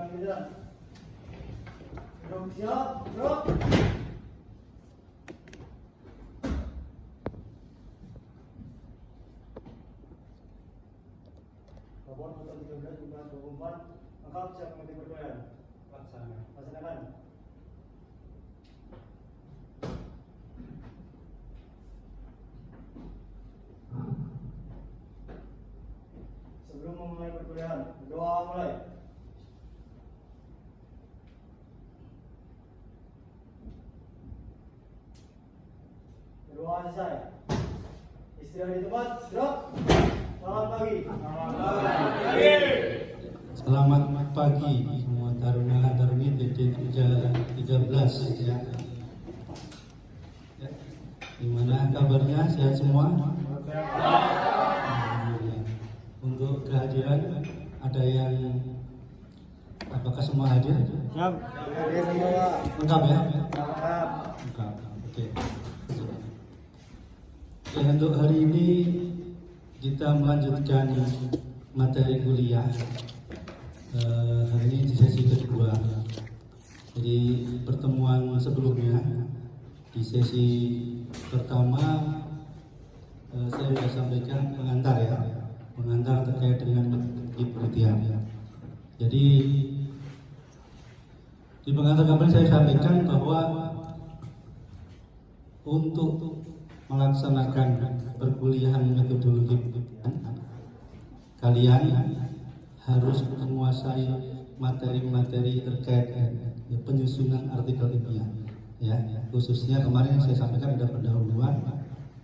Dengan lidah. Duduk siap, duduk. Babon pasal 13 jumlah 24. Angkat siap mengerti perkuliahan. Laksanakan. Sebelum memulai perkuliahan, doa mulai. Doa selesai. Istirahat di tempat, gerak. Selamat pagi. Selamat pagi semua taruna taruni TD 13 ya. Gimana kabarnya? Sehat semua? Alhamdulillah. Untuk kehadiran ada yang apakah semua hadir? Siap. Hadir semua. Lengkap ya? Lengkap. Lengkap. Oke. Ya, untuk hari ini kita melanjutkan materi kuliah. Hari ini di sesi kedua. Jadi pertemuan sebelumnya di sesi pertama saya sudah sampaikan pengantar ya, pengantar terkait dengan metode penelitian. Jadi di pengantar kemarin saya sampaikan bahwa untuk melaksanakan perkuliahan metodologi penelitian, kalian harus menguasai materi-materi terkait penyusunan artikel ilmiah. Ya, khususnya kemarin saya sampaikan ada pendahuluan,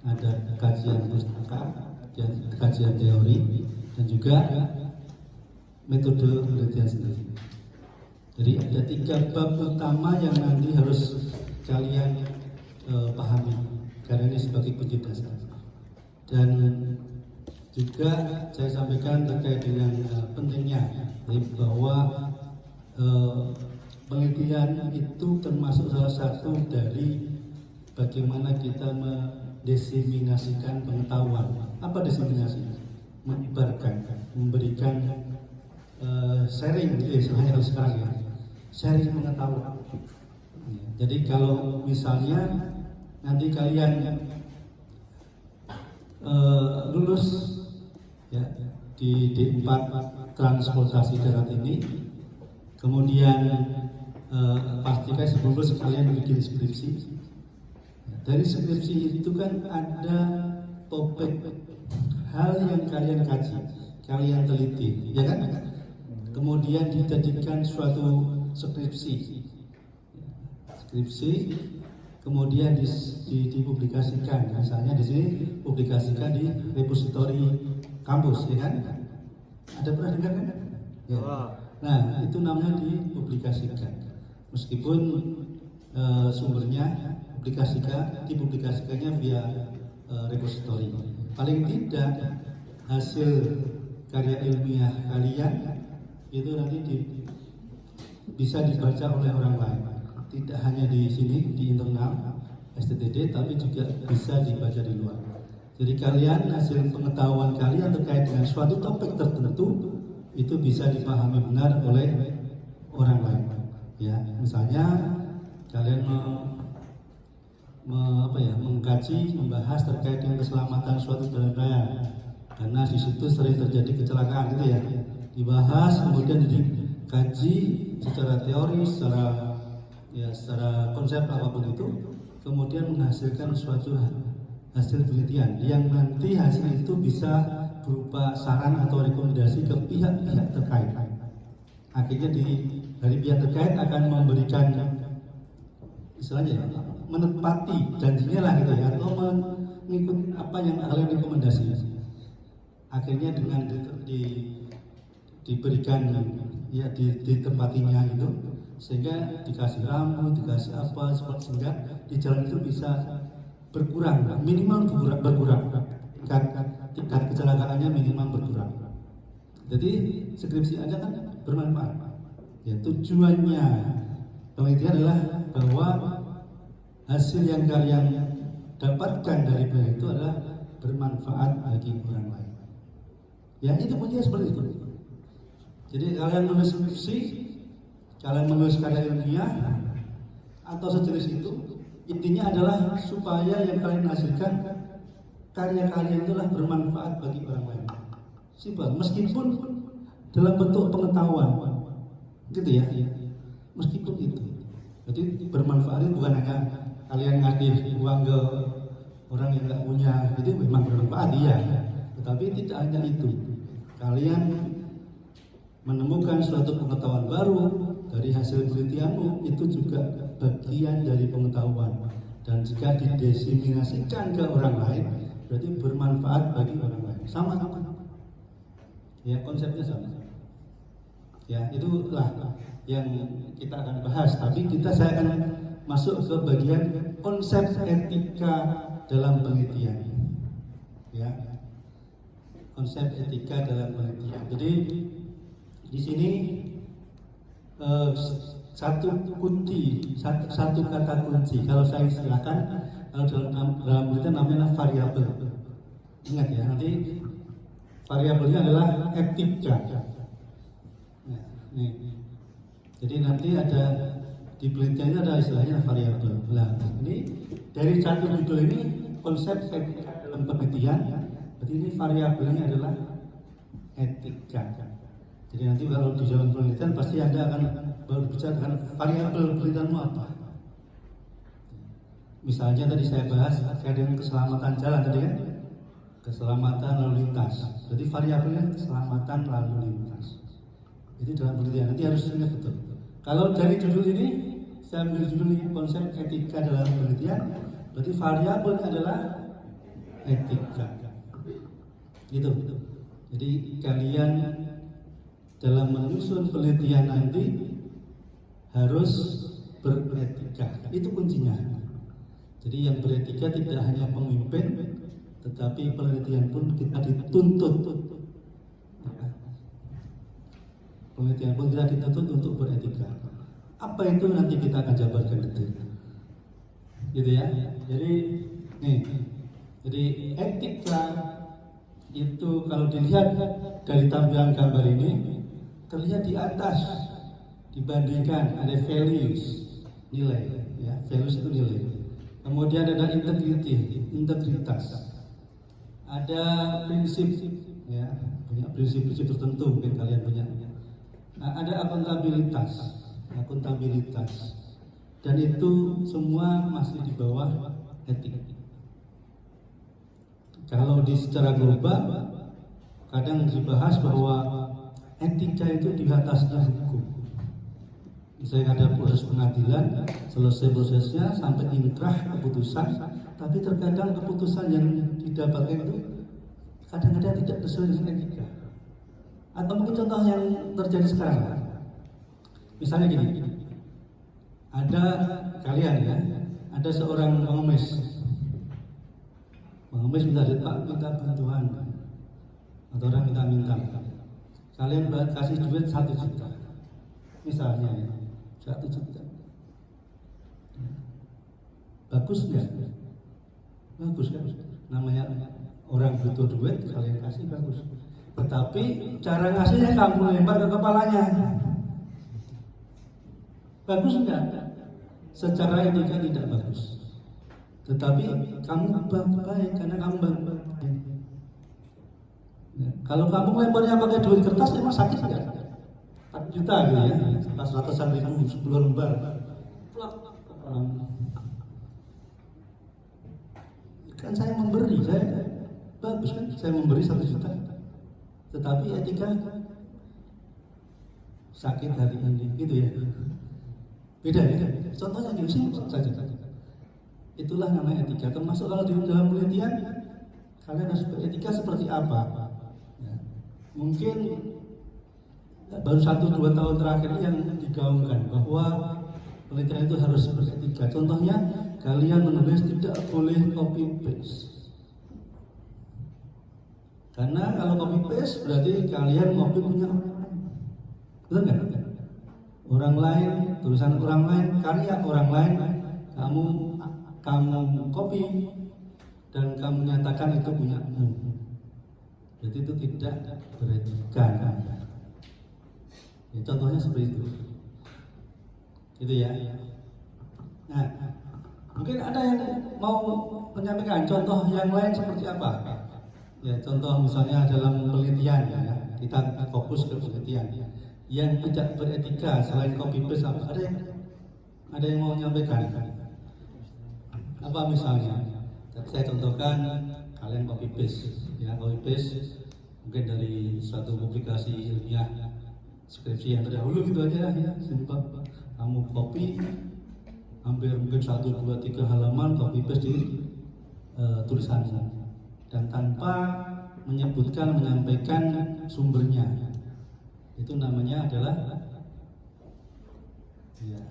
ada kajian pustaka, dan kajian teori, dan juga metode penelitian sendiri. Jadi ada 3 bab utama yang nanti harus kalian pahami, karena ini sebagai kunci dasar. Dan juga saya sampaikan terkait dengan pentingnya bahwa penelitian itu termasuk salah satu dari bagaimana kita mendiseminasikan pengetahuan. Apa diseminasi? Menyebarkan, memberikan sharing, istilahnya sekarang ya, sharing pengetahuan. Jadi kalau misalnya nanti kalian lulus ya di D4 transportasi darat ini, kemudian pastikan sebelum lulus kalian bikin skripsi. Dari skripsi itu kan ada topik hal yang kalian kaji, kalian teliti, ya kan? Kemudian dijadikan suatu skripsi, kemudian dipublikasikan. Misalnya di sini publikasikan di repositori kampus, ya kan? Ada pernah dengar kan? Ya. Nah, itu namanya dipublikasikan. Meskipun sumbernya dipublikasikannya via repositori. Paling tidak hasil karya ilmiah kalian itu nanti bisa dibaca oleh orang lain. Tidak hanya di sini di internal STTD, tapi juga bisa dibaca di luar. Jadi kalian hasil pengetahuan kalian terkait dengan suatu topik tertentu itu bisa dipahami benar oleh orang lain. Ya, misalnya kalian mengkaji, membahas terkait dengan keselamatan suatu jalan raya, karena di situ sering terjadi kecelakaan gitu ya. Dibahas, kemudian dikaji secara teori, secara konsep apapun itu, kemudian menghasilkan suatu hasil penelitian yang nanti hasil itu bisa berupa saran atau rekomendasi ke pihak-pihak terkait. Akhirnya dari pihak terkait akan memberikan istilahnya menepati janjinya lah gitu ya, atau mengikuti apa yang kalian rekomendasi. Akhirnya dengan diberikan ya ditempatinya itu, sehingga dikasih rambu, dikasih apa, sehingga di jalan itu bisa berkurang, minimal berkurang, tingkat kecelakaannya minimal berkurang. Jadi skripsi aja kan bermanfaat. Ya, tujuannya penelitian adalah bahwa hasil yang kalian dapatkan dari penelitian itu adalah bermanfaat bagi orang lain. Ya, itu punya seperti itu. Jadi kalian menulis skripsi, kalian menulis karya ilmiah atau sejenis itu, intinya adalah supaya yang kalian hasilkan karya kalian itulah bermanfaat bagi orang lain. Simpel, meskipun dalam bentuk pengetahuan, gitu ya. Meskipun itu, jadi bermanfaat itu bukan hanya kalian ngasih uang ke orang yang nggak punya, itu memang bermanfaat iya. Tetapi tidak hanya itu, kalian menemukan suatu pengetahuan baru dari hasil penelitianmu, itu juga bagian dari pengetahuan, dan jika didiseminasikan ke orang lain berarti bermanfaat bagi orang lain. Sama ya, konsepnya sama ya. Itulah yang kita akan bahas, tapi saya akan masuk ke bagian konsep etika dalam penelitian ya, konsep etika dalam penelitian. Jadi di sini satu kata kunci, kalau saya istilahkan, kalau dalam penelitian namanya variabel. Ingat ya, nanti variabelnya adalah etika. Nah, nih. Jadi nanti ada di penelitiannya ada istilahnya variabel. Nah, ini dari satu judul ini konsep etika dalam penelitian, berarti ini variabelnya adalah etika. Jadi nanti kalau di dalam penelitian pasti Anda akan berbicara dengan variabel penelitianmu apa. Misalnya tadi saya bahas terkait dengan keselamatan jalan tadi kan, keselamatan lalu lintas. Jadi variabelnya keselamatan lalu lintas. Itu dalam penelitian nanti harus ingat betul. Kalau dari judul ini saya ambil judul ini konsep etika dalam penelitian, berarti variabelnya adalah etika. Gitu. Jadi kalian dalam menyusun penelitian nanti harus beretika. Itu kuncinya. Jadi yang beretika tidak hanya pemimpin, tetapi penelitian pun kita dituntut. Penelitian pun kita dituntut untuk beretika. Apa itu nanti kita akan jabarkan detail. Gitu ya. Jadi etika itu kalau dilihat dari tampilan gambar ini terlihat di atas dibandingkan ada values, nilai ya, values itu nilai. Kemudian ada integritas, ada prinsip ya, punya prinsip-prinsip tertentu mungkin kalian punya. Nah, ada akuntabilitas, dan itu semua masih di bawah etik. Kalau di secara global kadang dibahas bahwa etika itu di atasnya hukum. Misalnya ada proses pengadilan, selesai prosesnya sampai inkrah keputusan, tapi terkadang keputusan yang didapatkan itu kadang-kadang tidak sesuai dengan etika. Atau mungkin contoh yang terjadi sekarang, misalnya gini, ada kalian ya, ada seorang pengemis minta bantuan, atau orang minta, kalian kasih duit 1 juta, misalnya ya, 1 juta, bagus nggak? Bagus kan? Namanya orang butuh duit, kalian kasih bagus. Tetapi cara ngasihnya kamu lempar ke kepalanya, bagus nggak? Secara etika tidak bagus. Tetapi kamu baik karena kamu baik. Ya, kalau kamu lemparnya pakai duit kertas, emang sakit nggak? 4 juta gitu ya, pas ratusan ribu, 10 lembar. Kan saya memberi, bagus kan? Saya memberi 1 juta. Tetapi etika sakit hati ini, gitu ya. Beda. Contohnya gini saja. Itulah namanya etika. Termasuk kalau di dalam penelitian, kalian harus beretika seperti apa? Ya. Mungkin baru 1-2 tahun terakhir yang digaungkan bahwa penelitian itu harus beretika. Contohnya, kalian menulis tidak boleh copy paste. Karena kalau copy paste berarti kalian copy punya orang lain. Betul nggak? Orang lain, tulisan orang lain, karya orang lain, kamu copy dan kamu nyatakan itu punyamu. Jadi itu tidak beretika. Ya, contohnya seperti itu. gitu ya. Nah, mungkin ada yang mau menyampaikan contoh yang lain seperti apa? Ya, contoh misalnya dalam penelitian ya, kita fokus ke penelitian yang tidak beretika selain copy paste apa? Ada yang mau menyampaikan? Apa misalnya? Saya contohkan kalian copy paste, ya copy paste mungkin dari suatu publikasi ilmiah skripsi yang terdahulu gitu aja ya, simpel. Kamu copy hampir mungkin 1, 2, 3 halaman copy paste di tulisanmu dan tanpa menyampaikan sumbernya, itu namanya adalah ya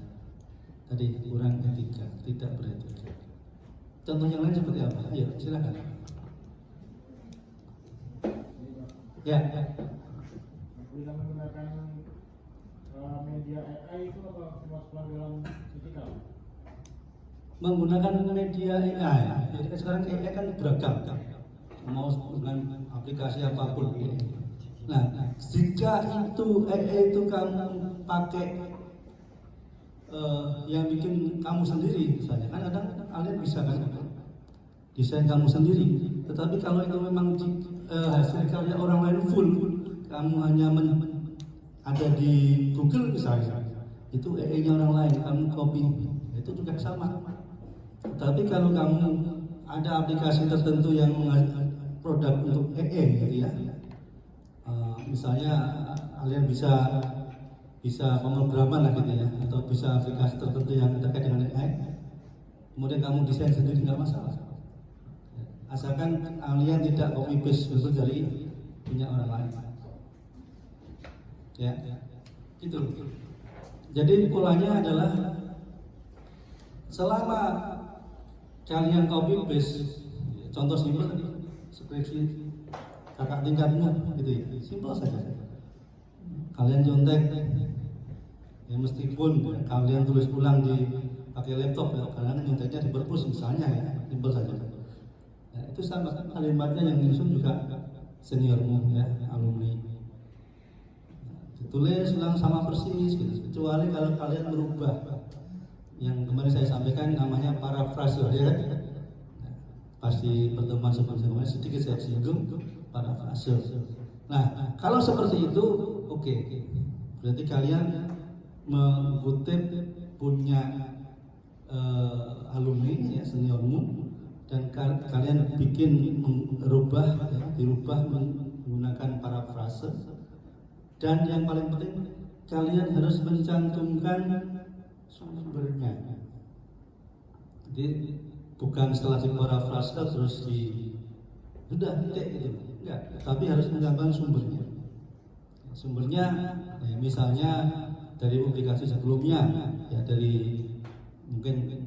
tadi kurang etika, tidak beretika. Contoh yang lain seperti apa? Ayo silakan. Ya. Bila menggunakan media AI itu apa termasuk pelanggaran etika? Menggunakan media AI, jadi sekarang AI kan beragam, mau dengan aplikasi apapun. Nah, jika itu AI itu kamu pakai yang bikin kamu sendiri, misalnya kan kadang kalian bisa kan desain kamu sendiri. Tetapi kalau itu memang hasil karya orang lain full, kamu hanya ada di Google misalnya, itu AI-nya orang lain, kamu copy, itu juga sama. Tapi kalau kamu ada aplikasi tertentu yang produk untuk AI gitu ya, misalnya kalian bisa pemrograman lah gitu ya, atau bisa aplikasi tertentu yang terkait dengan AI, kemudian kamu desain sendiri nggak masalah, asalkan kalian tidak copy paste betul dari punya orang lain, ya, gitu. Jadi polanya adalah selama kalian copy paste, contoh simpel skripsi kakak tingkatmu gitu ya, simpel saja. Kalian contek, ya meskipun kalian tulis ulang di pakai laptop ya, karena nyonteknya di perpus misalnya ya, simpel saja. Ya, itu sama kalimatnya yang nyusun juga seniormu ya, alumni. Ditulis ulang sama persis gitu. Kecuali kalau kalian merubah yang kemarin saya sampaikan namanya parafrase ya kan? Pasti pertemuan sebelumnya sedikit saya singgung parafrase. Nah, kalau seperti itu oke. Berarti kalian mengutip punya alumni ya, seniormu, dan kalian bikin dirubah menggunakan parafrase. Dan yang paling penting kalian harus mencantumkan sumbernya. Jadi bukan setelah diparafrase terus sudah titik gitu, enggak. Tapi harus mencantumkan sumbernya. Sumbernya ya, misalnya dari publikasi sebelumnya, ya dari mungkin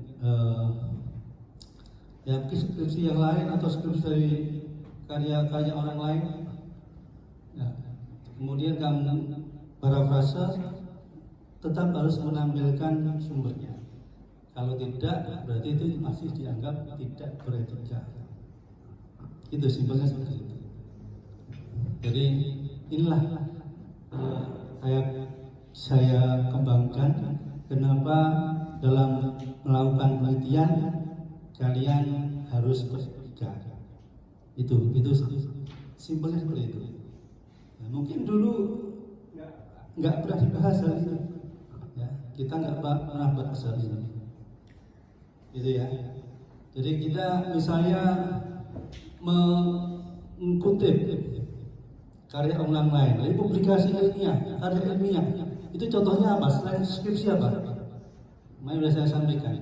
ya skripsi yang lain atau skripsi dari karya-karya orang lain. Nah, kemudian kamu parafrase, tetap harus menampilkan sumbernya. Kalau tidak, berarti itu masih dianggap tidak beretika. Itu simpelnya seperti itu. Jadi inilah saya kembangkan kenapa dalam melakukan penelitian kalian harus beretika. Itu simpelnya seperti itu. Nah, mungkin dulu nggak pernah dibahas hal ini, ya, kita nggak pernah bahas hal ini, gitu ya. Jadi kita misalnya mengutip karya orang lain dari publikasi ilmiah, karya ilmiah, itu contohnya apa? Selain skripsi apa? Mari sudah saya sampaikan.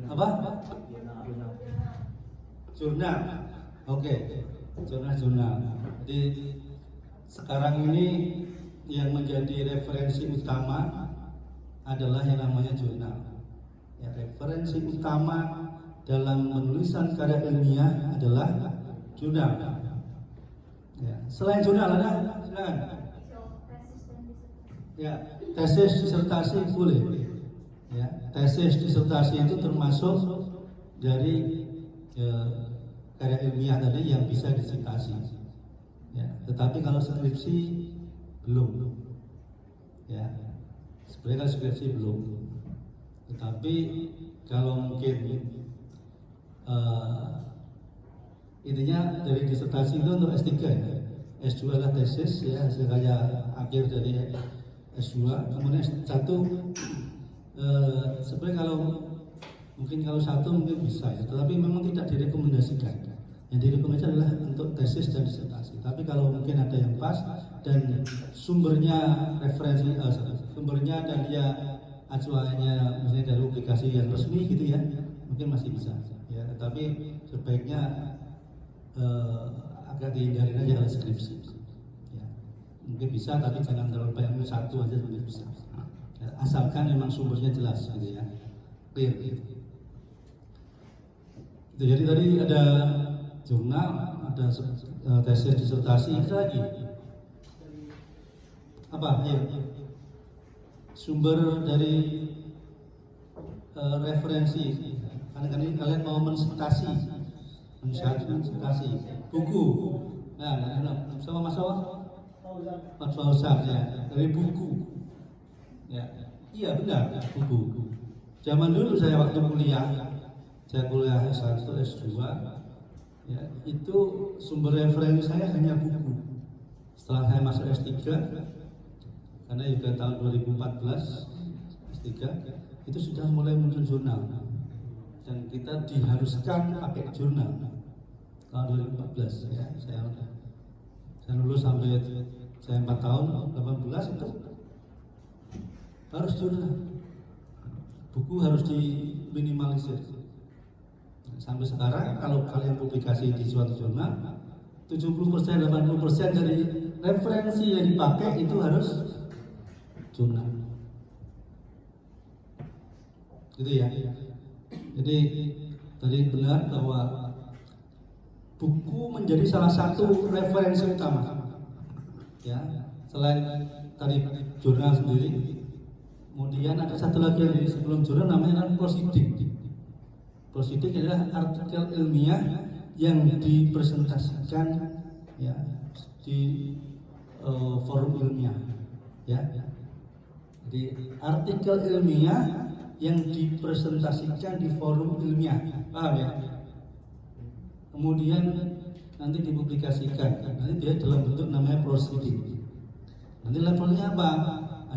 Apa? Jurnal. Oke, jurnal. Jadi sekarang ini yang menjadi referensi utama adalah yang namanya jurnal. Ya, referensi utama dalam penulisan karya ilmiah adalah jurnal. Ya, selain jurnal ada, silakan. Ya, tesis disertasi boleh. Ya, tesis disertasi itu termasuk dari karya ilmiah tadi yang bisa disitasi. Ya, tetapi kalau skripsi belum. Ya, Sebenarnya kan skripsi belum, tetapi kalau mungkin intinya dari disertasi itu untuk S3 ya. S2 adalah tesis ya, hasil karya akhir dari S2. Kemudian S1 sebenarnya kalau satu mungkin bisa ya, tetapi memang tidak direkomendasikan. Yang direkomendasikan adalah untuk tesis dan disertasi. Tapi kalau mungkin ada yang pas dan sumbernya referensi sumbernya dan dia acuannya misalnya dari publikasi yang resmi gitu ya, mungkin masih bisa ya. Tapi sebaiknya agak dihindarin aja oleh skripsi ya. Mungkin bisa tapi jangan terlalu banyak, satu aja mungkin bisa ya, asalkan memang sumbernya jelas gitu ya, clear gitu. Jadi tadi ada jurnal, ada tesis, disertasi, ada lagi apa ya, sumber dari referensi. Karena ini kalian mau mensitasi buku. Nah, sama Mas Fauzan ya, dari buku. Ya, iya benar, buku. Zaman dulu saya waktu kuliah S1, S2, ya, itu sumber referensi saya hanya buku. Setelah saya masuk S3, karena juga tahun 2014 S3, itu sudah mulai muncul jurnal. Dan kita diharuskan pakai jurnal tahun 2014 ya. Saya lulus sampai saya 4 tahun 18 itu harus jurnal, buku harus diminimalisir. Sampai sekarang kalau kalian publikasi di suatu jurnal, 70% 80% dari referensi yang dipakai itu harus jurnal, gitu ya. Jadi tadi benar bahwa buku menjadi salah satu referensi utama ya, selain tadi jurnal sendiri. Kemudian ada satu lagi yang sebelum jurnal namanya proceeding. Proceeding adalah artikel ilmiah yang dipresentasikan ya di forum ilmiah ya. Jadi artikel ilmiah yang dipresentasikan di forum ilmiah, paham ya? Kemudian nanti dipublikasikan, nanti dia dalam bentuk namanya proceeding. Nanti levelnya apa?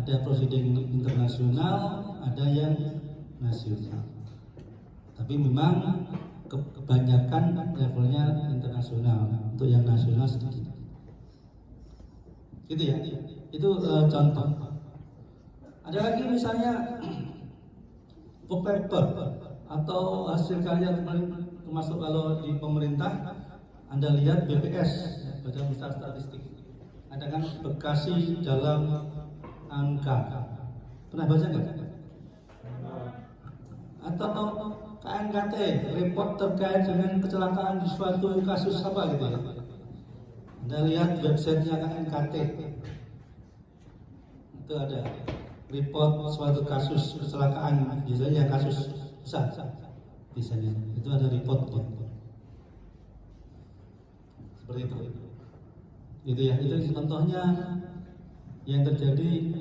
Ada proceeding internasional, ada yang nasional. Tapi memang kebanyakan levelnya internasional, untuk yang nasional sedikit. Gitu ya. Itu contoh. Ada lagi misalnya book paper atau hasil karya termasuk kalau di pemerintah Anda lihat BPS, Badan Pusat Statistik, ada kan Bekasi dalam angka, pernah baca nggak? Atau KNKT, report terkait dengan kecelakaan di suatu kasus apa gitu ya. Anda lihat websitenya KNKT, itu ada report suatu kasus kecelakaan, biasanya kasus besar, biasanya itu ada reportnya. Seperti itu. Gitu ya, itu contohnya yang terjadi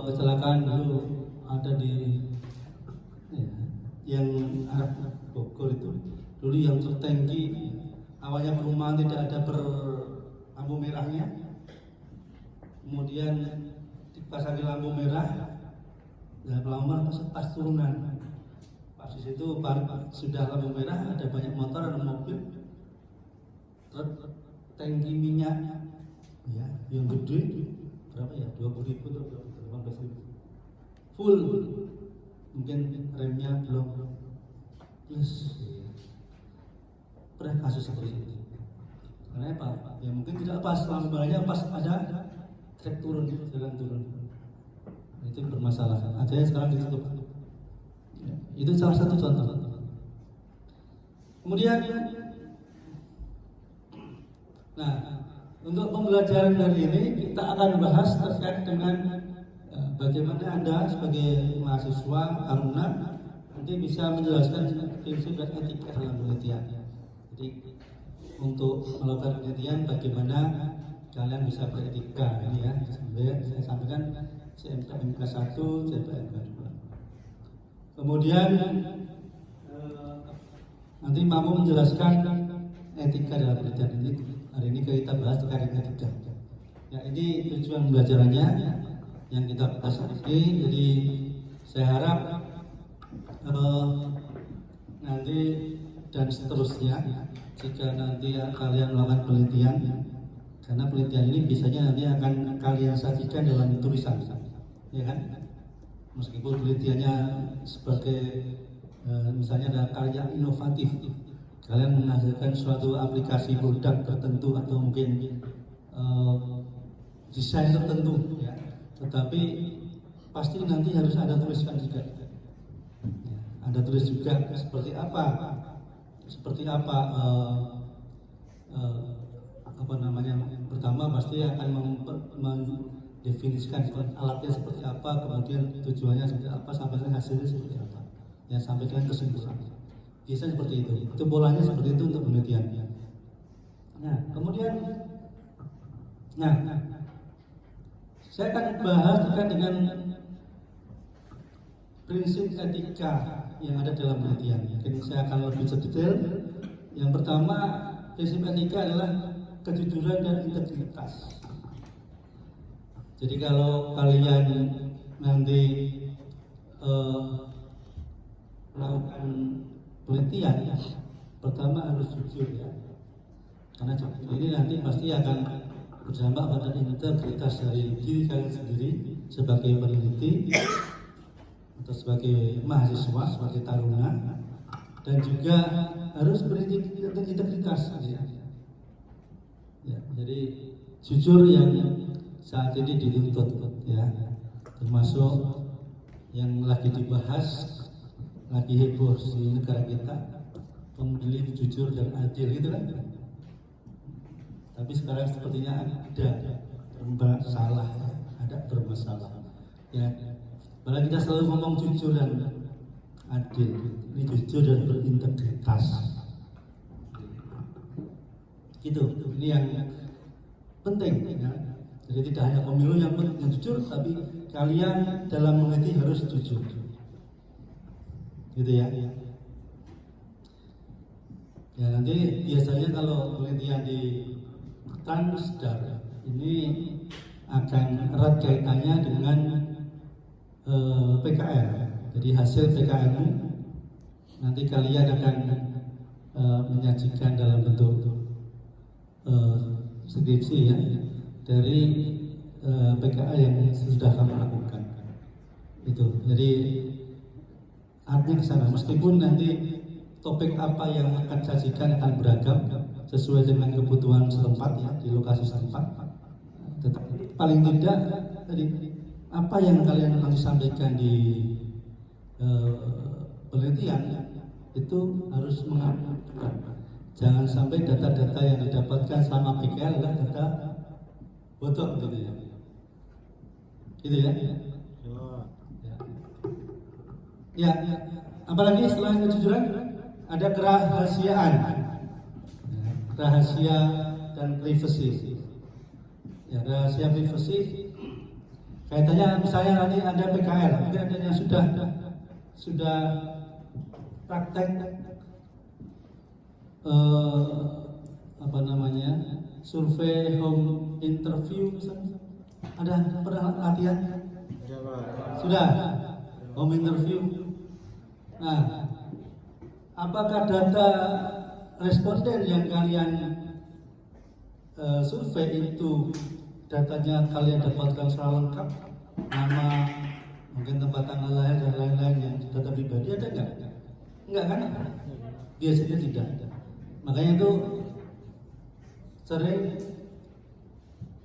kecelakaan dulu ada di yang arah Bogor itu. Dulu yang tertangki awalnya perumahan tidak ada lampu merahnya, kemudian dipasang lampu merah dan pelamar pas turunan. Pas di situ sudah lampu merah, ada banyak motor dan mobil, tangki minyak ya yang gede berapa ya, 20.000 atau 18.000 full, mungkin remnya belum plus. Pernah kasus seperti itu. Karena apa? Ya mungkin tidak pas lampu merahnya, pas ada trek turun, jalan turun, itu bermasalah. Akhirnya sekarang ditutup. Ya, itu salah satu contoh. Kemudian, nah, untuk pembelajaran hari ini kita akan bahas terkait dengan bagaimana Anda sebagai mahasiswa taruna nanti bisa menjelaskan prinsip dan etika dalam penelitian. Jadi untuk melakukan penelitian bagaimana kalian bisa beretika ini ya. Saya sampaikan CMK 1, CMK 2. Kemudian nanti mampu menjelaskan etika dalam penelitian ini. Hari ini kita bahas terkait etika. Ya, ini tujuan pembelajarannya yang kita bahas ini. Jadi saya harap nanti dan seterusnya jika nanti kalian melakukan penelitian, karena penelitian ini biasanya nanti akan kalian sajikan dalam tulisan, ya kan? Meskipun penelitiannya sebagai misalnya ada karya inovatif, kalian menghasilkan suatu aplikasi produk tertentu atau mungkin desain tertentu, ya. Tetapi pasti nanti harus ada tulisan juga. Ada tulis juga seperti apa pertama pasti akan mendefinisikan alatnya seperti apa, kemudian tujuannya seperti apa, sampai hasilnya seperti apa, ya sampai dengan kesimpulan. Biasanya seperti itu polanya seperti itu untuk penelitian. Nah kemudian saya akan bahas terkait dengan prinsip etika yang ada dalam penelitian. Mungkin saya akan lebih detail. Yang pertama, prinsip etika adalah kejujuran dan integritas. Jadi kalau kalian nanti melakukan penelitian, pertama harus jujur ya. Karena jujur ini nanti pasti akan berdampak pada integritas dari diri kalian sendiri sebagai peneliti atau sebagai mahasiswa, sebagai taruna, dan juga harus berintegritas. Ya, jadi jujur yang saat ini dituntut, ya, termasuk yang lagi dibahas, lagi heboh di negara kita, pemilih jujur dan adil, gitu kan? Tapi sekarang sepertinya ada bermasalah, ya. Malah kita selalu ngomong jujur dan adil, ini jujur dan berintegritas. Gitu, ini yang penting ya. Jadi tidak hanya pemilu yang jujur, tapi kalian dalam meneliti harus jujur. Gitu ya. Ya nanti biasanya kalau penelitian di Transdar ini akan erat kaitannya dengan PKL. Jadi hasil PKL nanti kalian akan menyajikan dalam bentuk skripsi ya dari PKL yang sudah kamu lakukan. Itu. Jadi artinya ke sana. Meskipun nanti topik apa yang akan sajikan akan beragam sesuai dengan kebutuhan setempat ya di lokasi setempat. Tetapi paling tidak tadi apa yang kalian nanti sampaikan di penelitian itu harus mengaturkan. Jangan sampai data-data yang didapatkan selama PKL adalah data bodong gitu ya. Gitu ya. Ya. Apalagi selain kejujuran ada kerahasiaan. Rahasia dan privacy. Ya, rahasia privacy kaitannya misalnya nanti ada PKL, mungkin ada yang sudah praktek survei home interview misalnya. Ada pernah latihan? Sudah home interview. Nah, apakah data responden yang kalian survei itu datanya kalian dapatkan secara lengkap, nama, mungkin tempat tanggal lahir dan lain-lain yang data pribadi ada nggak? Enggak kan? Biasanya tidak. Makanya itu sering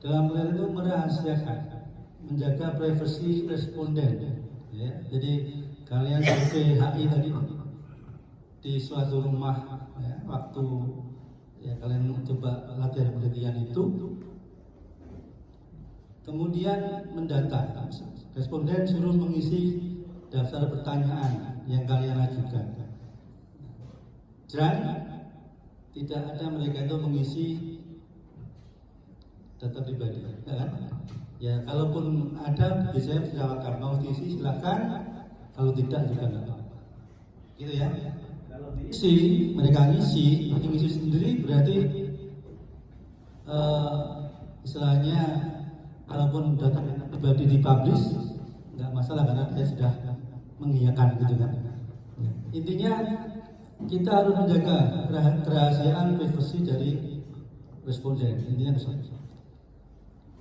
dalam penelitian itu merahasiakan, menjaga privasi responden. Ya, jadi kalian sebagai HI tadi di suatu rumah, ya, waktu ya kalian coba latihan penelitian itu. Kemudian mendata, responden suruh mengisi daftar pertanyaan yang kalian ajukan. Dan tidak ada mereka itu mengisi data pribadi, ya kan? Ya kalaupun ada biasanya silakan, mau diisi silakan, kalau tidak juga nggak apa-apa, gitu ya. Kalau di Si mereka ngisi sendiri berarti istilahnya kalaupun data pribadi dipublish nggak masalah karena dia sudah mengiyakan gitu kan. Intinya kita harus menjaga kerahasiaan privasi dari responden, intinya begitu.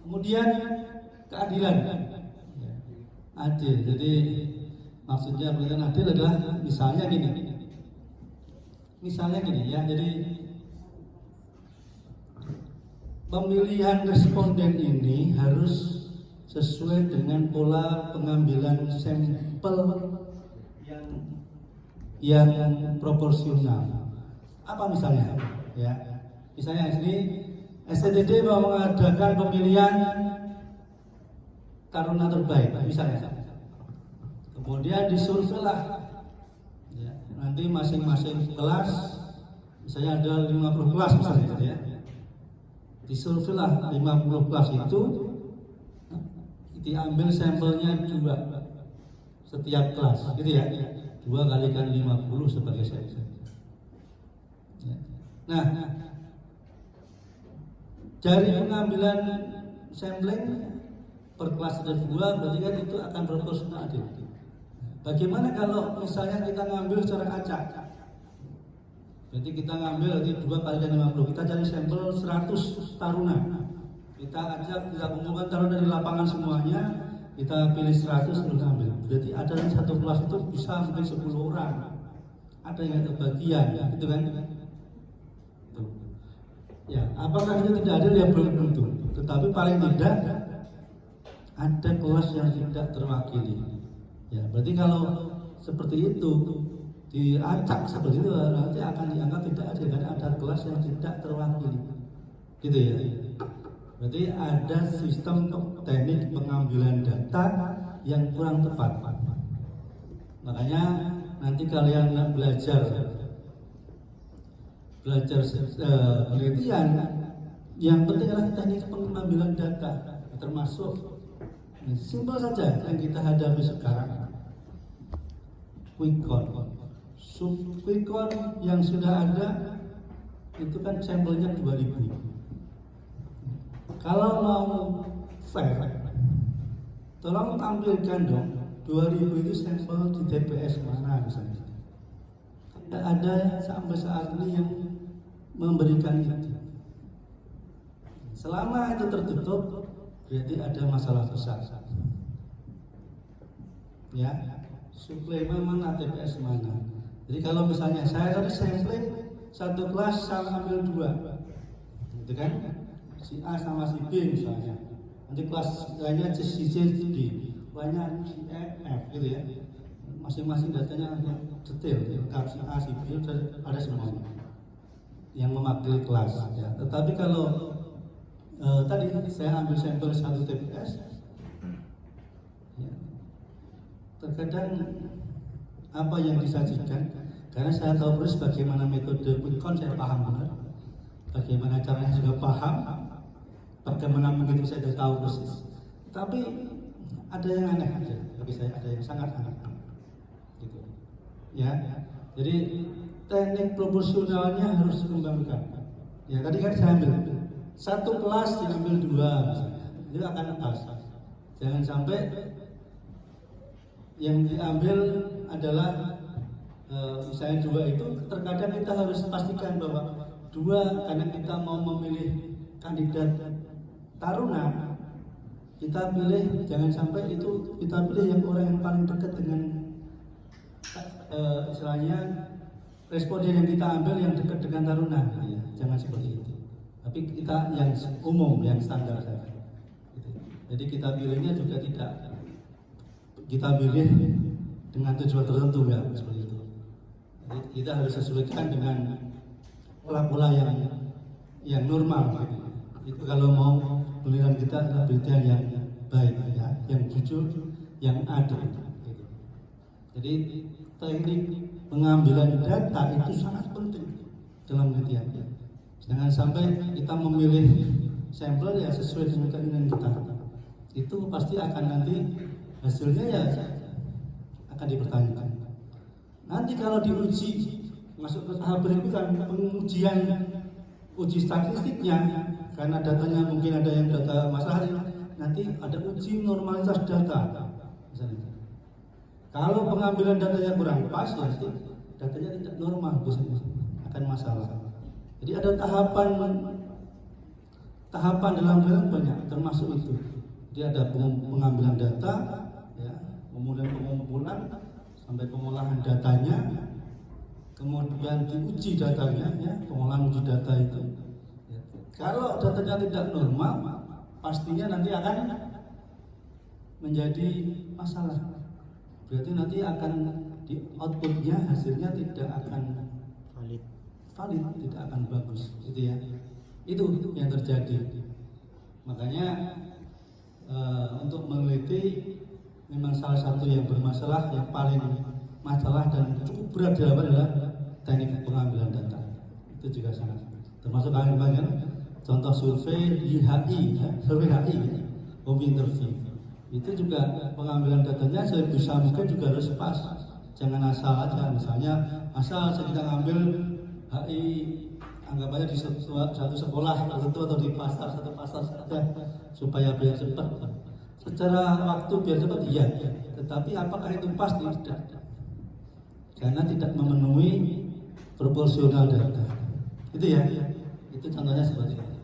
Kemudian keadilan, adil. Jadi maksudnya pemilihan adil adalah misalnya gini ya. Jadi pemilihan responden ini harus sesuai dengan pola pengambilan sampel yang proporsional. Apa misalnya? Ya, misalnya sini STTD mau mengadakan pemilihan taruna terbaik, misalnya. Kemudian disurveilah, ya, nanti masing-masing kelas, misalnya ada 50 kelas misalnya, ya. Disurveilah 50 kelas itu, diambil sampelnya 2 setiap kelas, gitu ya. 2 kalikan 50 sebagai sampel. Ya. Nah, dari pengambilan sampling per kelas ada 2, berarti kan itu akan proporsional adil. Bagaimana kalau misalnya kita ngambil secara acak? Berarti kita ngambil nanti 2 kalikan 50, kita cari sampel 100 taruna. Kita ajak, kita kumpulkan taruna di lapangan semuanya, kita pilih 100 terus ambil. Berarti ada yang satu kelas itu bisa mungkin 10 orang. Ada yang kebagian, gitu kan? Ya, apakah itu tidak adil? Ya belum tentu. Tetapi paling tidak ada kelas yang tidak terwakili. Ya, berarti kalau seperti itu diacak seperti itu nanti akan dianggap tidak adil karena ada kelas yang tidak terwakili. Gitu ya. Berarti ada sistem teknik pengambilan data yang kurang tepat. Makanya nanti kalian belajar penelitian, yang penting adalah teknik pengambilan data, termasuk simpel saja yang kita hadapi sekarang, quick count. Quick count yang sudah ada itu kan sampelnya 2000. Kalau mau fair, tolong tampilkan dong 2000 itu sampel di TPS mana misalnya. Tidak ada sampai saat ini yang memberikan itu. Selama itu tertutup, berarti ada masalah besar. Ya, suplai mana, TPS mana. Jadi kalau misalnya saya tadi sampling satu kelas saya ambil 2, gitu kan? Si A sama si B misalnya. Nanti kelas lainnya si C, si D, banyak si E, F, gitu ya. Masing-masing datanya detail, lengkap si A, si B, ada semuanya yang mewakili kelas. Ya. Tetapi kalau tadi saya ambil sampel 1 TPS, ya, terkadang apa yang disajikan, karena saya tahu persis bagaimana metode quick count, saya paham benar, bagaimana caranya juga paham, bagaimana mungkin saya sudah tahu persis. Tapi ada yang aneh aja bagi saya, ada yang sangat aneh. Gitu. Ya, jadi teknik proporsionalnya harus dikembangkan. Ya, tadi kan saya ambil satu kelas diambil 2 misalnya, itu akan pas. Jangan sampai yang diambil adalah misalnya 2 itu, terkadang kita harus pastikan bahwa 2 karena kita mau memilih kandidat taruna, kita pilih, jangan sampai itu kita pilih yang orang yang paling dekat dengan istilahnya responden yang kita ambil yang dekat dengan taruna, ya, jangan seperti itu. Tapi kita yang umum, yang standar saja. Jadi kita pilihnya juga tidak kita pilih dengan tujuan tertentu, ya, seperti itu. Jadi kita harus sesuaikan dengan pola-pola yang normal. Gitu. Itu kalau mau pilihan kita adalah pilihan yang baik, ya, yang jujur, yang adil. Gitu. Jadi teknik pengambilan data itu sangat penting dalam penelitian. Jangan sampai kita memilih sampel ya sesuai dengan keinginan kita. Itu pasti akan nanti hasilnya ya akan dipertanyakan. Nanti kalau diuji masuk ke tahap berikutnya pengujian uji statistiknya, karena datanya mungkin ada yang data masalah, nanti ada uji normalitas data misalnya. Kalau pengambilan datanya kurang pas, nanti datanya tidak normal, biasanya akan masalah. Jadi ada tahapan dalam film banyak, termasuk itu. Jadi ada pengambilan data, ya, kemudian pengumpulan sampai pengolahan datanya, kemudian diuji datanya, ya, pengolahan uji data itu. Ya. Kalau datanya tidak normal, pastinya nanti akan menjadi masalah. Berarti nanti akan di outputnya, hasilnya tidak akan valid, tidak akan bagus, gitu ya. Itu yang terjadi. Makanya untuk meneliti memang salah satu yang bermasalah, yang paling masalah dan cukup berat dilakukan adalah teknik pengambilan data. Itu juga sangat. Termasuk kalian contoh survei di HI, survei HI, home interview. Itu juga pengambilan datanya sebisa mungkin juga harus pas. Jangan asal aja, misalnya asal kita ngambil HI anggapannya di satu sekolah tertentu atau di satu pasar saja supaya biar cepat. Secara waktu biar cepat iya, tetapi apakah itu pas? Tidak, karena tidak memenuhi proporsional data. Itu ya, itu contohnya seperti itu.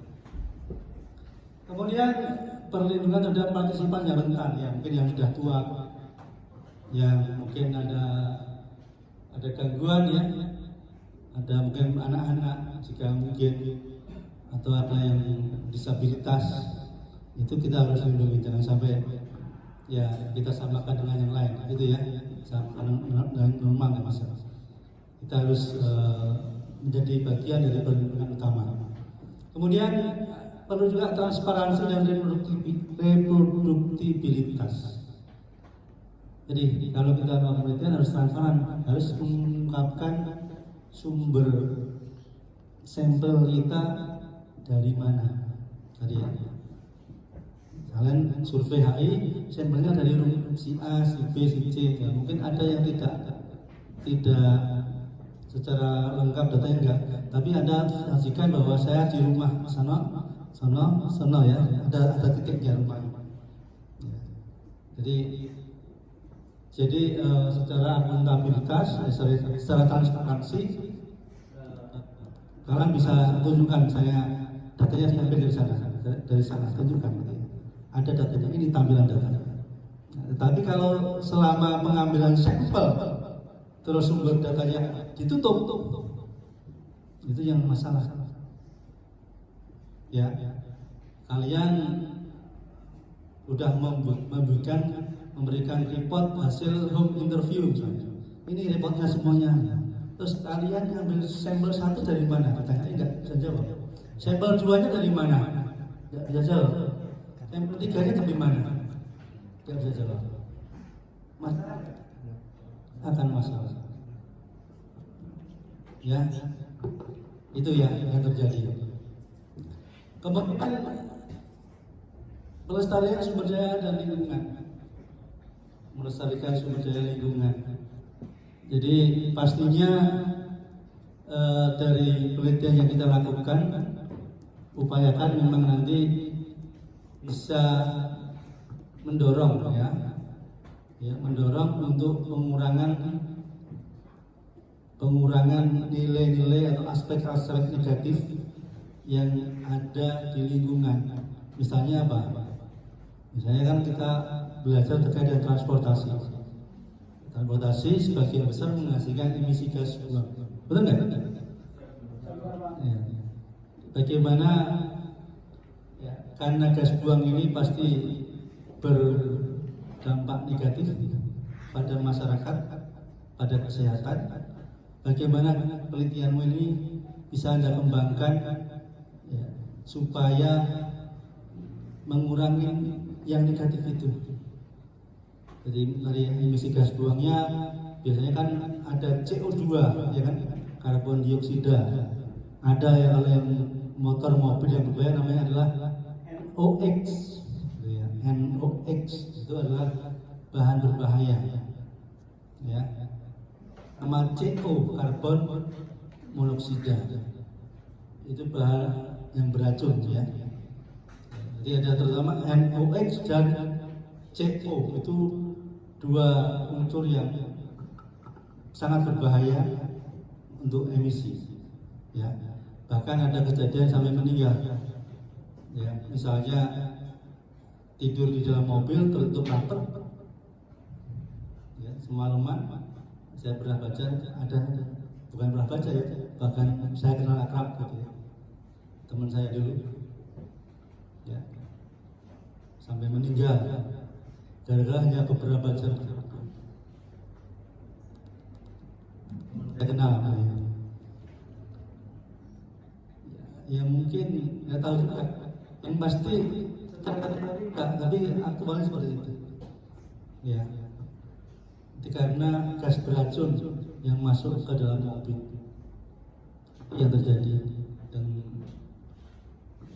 Kemudian perlindungan terhadap partisipan yang rentan, ya mungkin yang sudah tua, yang mungkin ada gangguan, ya, ada mungkin anak-anak jika mungkin, atau ada yang disabilitas, itu kita harus lindungi, jangan sampai ya kita samakan dengan yang lain, gitu ya, sama dengan normal ya Mas. Kita harus menjadi bagian dari perlindungan utama. Kemudian perlu juga transparansi dan reproduktibilitas. Jadi kalau kita melakukan penelitian harus transparan, harus mengungkapkan sumber sampel kita dari mana. Tadi ya, kalian survei HI, sampelnya dari si A, si B, si C. Ya, mungkin ada yang tidak secara lengkap datanya enggak, tapi Anda saksikan bahwa saya di rumah sono ya, ada titiknya rumahnya. Ya. Jadi secara akuntabilitas, secara transparansi, kalian bisa tunjukkan saya datanya diambil dari sana, tunjukkan. Ada datanya, ini tampilan datanya. Tetapi kalau selama pengambilan sampel terus sumber datanya ditutup, itu yang masalah. Ya, kalian udah memberikan report hasil home interview misalnya. Ini reportnya semuanya. Terus kalian ngambil sampel 1 dari mana? Pertanyaan enggak bisa jawab. Sampel 2-nya dari mana? Enggak bisa jawab. Sampel 3-nya dari mana? Enggak bisa jawab. Akan masalah. Ya, itu ya yang terjadi. Kemudian melestarikan sumber daya dan lingkungan. Melestarikan sumber daya lingkungan. Jadi pastinya dari penelitian yang kita lakukan, upayakan memang nanti bisa mendorong mendorong untuk pengurangan nilai-nilai atau aspek-aspek negatif yang ada di lingkungan. Misalnya apa? Misalnya kan kita belajar terkait dengan transportasi. Transportasi sebagian besar menghasilkan emisi gas buang. Betul nggak? Ya. Bagaimana? Ya, karena gas buang ini pasti berdampak negatif pada masyarakat, pada kesehatan. Bagaimana penelitianmu ini bisa Anda kembangkan, ya, supaya mengurangi yang negatif itu. Jadi dari emisi gas buangnya biasanya kan ada CO2, ya kan, karbon dioksida. Ada yang motor mobil yang berbahaya namanya adalah NOx, gitu ya. NOx itu adalah bahan berbahaya, ya. Sama CO, karbon monoksida, itu bahan yang beracun, ya. Jadi ada terutama NOx dan CO, itu dua unsur yang sangat berbahaya untuk emisi, ya. Bahkan ada kejadian sampai meninggal, ya. Misalnya tidur di dalam mobil tertutup rapet, ya, semalaman. Saya pernah baca, bukan pernah baca ya, bahkan saya kenal akrab gitu ya, teman saya dulu, ya, sampai meninggal gara-gara hanya beberapa jam. Saya kenal, ya mungkin nggak tahu juga, yang pasti tapi aktualnya seperti itu, ya. Itu karena gas beracun yang masuk ke dalam mobil yang terjadi. Dan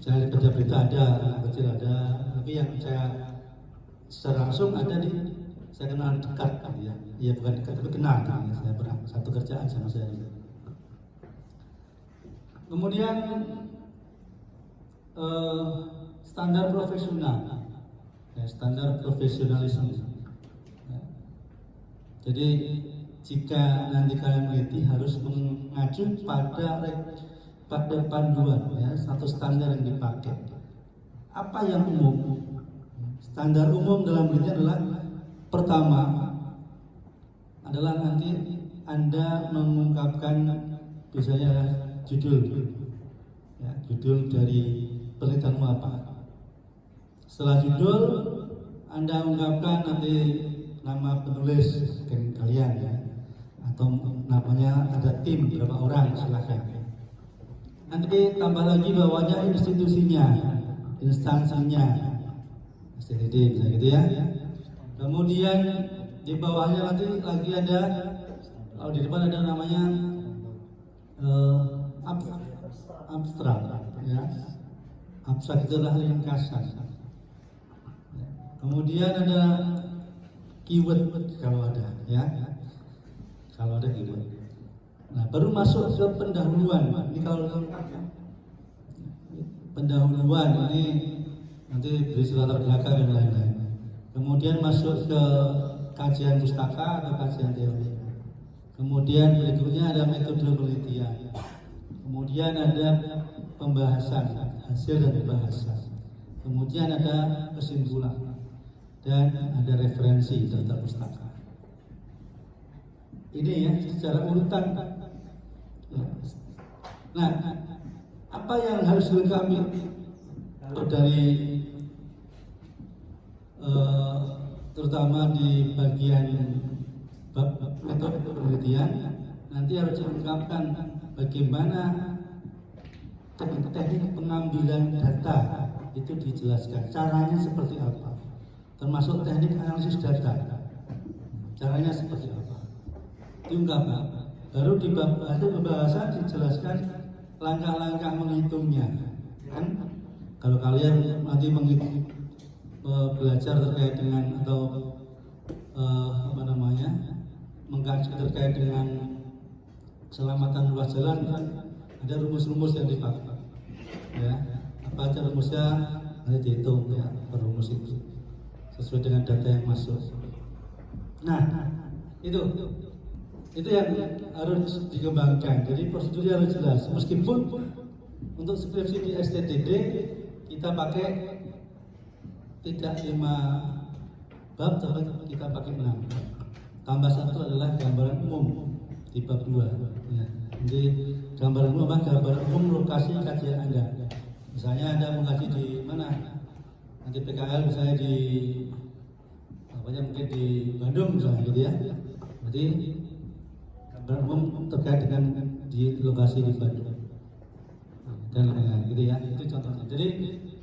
saya baca berita ada, anak kecil ada, tapi yang saya secara langsung ada saya kenal dekat, ya. Ya bukan dekat tapi kenal, ya. Saya pernah satu kerjaan sama saya. Kemudian standar profesional, ya, standar profesionalisme. Jadi jika nanti kalian meneliti harus mengacu pada panduan, ya, satu standar yang dipakai. Apa yang umum? Standar umum dalam penelitian adalah pertama adalah nanti Anda mengungkapkan biasanya judul, ya, judul dari penelitianmu apa. Setelah judul Anda ungkapkan nanti nama penulis kalian, ya, atau namanya, ada tim berapa orang, silakan. Nanti tambah lagi bawahnya institusinya, instansinya, STD bisa gitu ya. Kemudian di bawahnya nanti lagi ada, kalau di depan ada namanya abstrak, ya. Abstrak itu adalah ringkasan. Kemudian ada keyword kalau ada, ya. Kalau ada keyword. Nah, baru masuk ke pendahuluan. Ini kalau pendahuluan ini nanti berisi latar belakang dan lain-lain. Kemudian masuk ke kajian pustaka atau kajian teori. Kemudian berikutnya ada metode penelitian. Kemudian ada pembahasan, hasil dan pembahasan. Kemudian ada kesimpulan. Dan ada referensi daftar pustaka. Ini ya secara urutan. Nah, apa yang harus dilengkapi dari terutama di bagian metode penelitian, nanti harus dilengkapkan bagaimana teknik pengambilan data itu dijelaskan, caranya seperti apa. Termasuk teknik analisis data, caranya seperti apa, diungkapkan. Baru di hasil pembahasan dijelaskan langkah-langkah menghitungnya, kan? Kalau kalian nanti belajar terkait dengan atau mengkaji terkait dengan keselamatan ruas jalan, kan ada rumus-rumus yang dipakai, ya. Apa aja rumusnya nanti dihitung, ya, per rumus itu sesuai dengan data yang masuk. Nah, itu yang harus dikembangkan. Jadi prosedurnya harus jelas. Meskipun untuk skripsi di STTD kita pakai tidak 5 bab, tapi kita pakai 6. Tambah 1 adalah gambaran umum di bab 2. Ya. Jadi gambaran umum apa? Gambaran umum lokasi kajian Anda. Misalnya Anda mengkaji di mana? Nanti PKL misalnya mungkin di Bandung misalnya gitu ya. Jadi gambaran umum terkait dengan di lokasi di Bandung dan lain-lain gitu ya. Itu contohnya. Jadi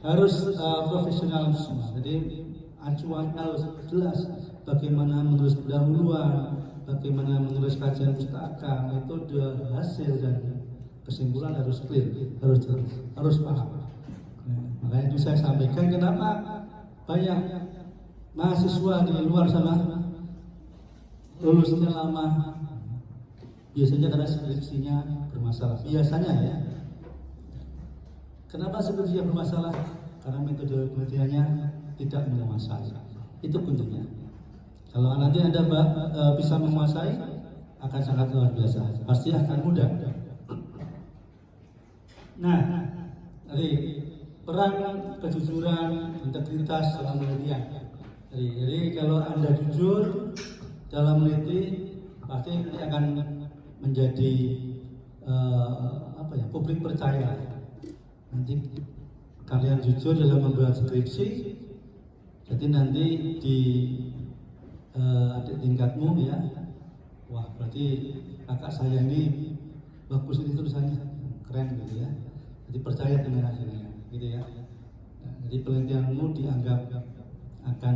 harus profesional semua. Jadi acuan harus jelas bagaimana menulis pendahuluan, bagaimana menulis kajian pustaka, metode, hasil dan kesimpulan harus clear, harus jelas, harus paham. Makanya itu saya sampaikan kenapa banyak mahasiswa di luar sana lulusnya lama. Biasanya karena skripsinya bermasalah. Biasanya ya. Kenapa skripsinya bermasalah? Karena metode penelitiannya tidak menguasai. Itu kuncinya. Kalau nanti Anda bisa menguasai, akan sangat luar biasa. Pasti akan mudah. Nah, tadi peran kejujuran, integritas dalam penelitian. Jadi kalau Anda jujur dalam meneliti, pasti nanti akan menjadi publik percaya. Nanti kalian jujur dalam membuat skripsi, jadi nanti di adik tingkatmu ya, wah berarti kakak saya ini bagus ini tulisannya, keren gitu ya. Jadi percaya dengan hasilnya, gitu ya. Nah, jadi penelitianmu dianggap akan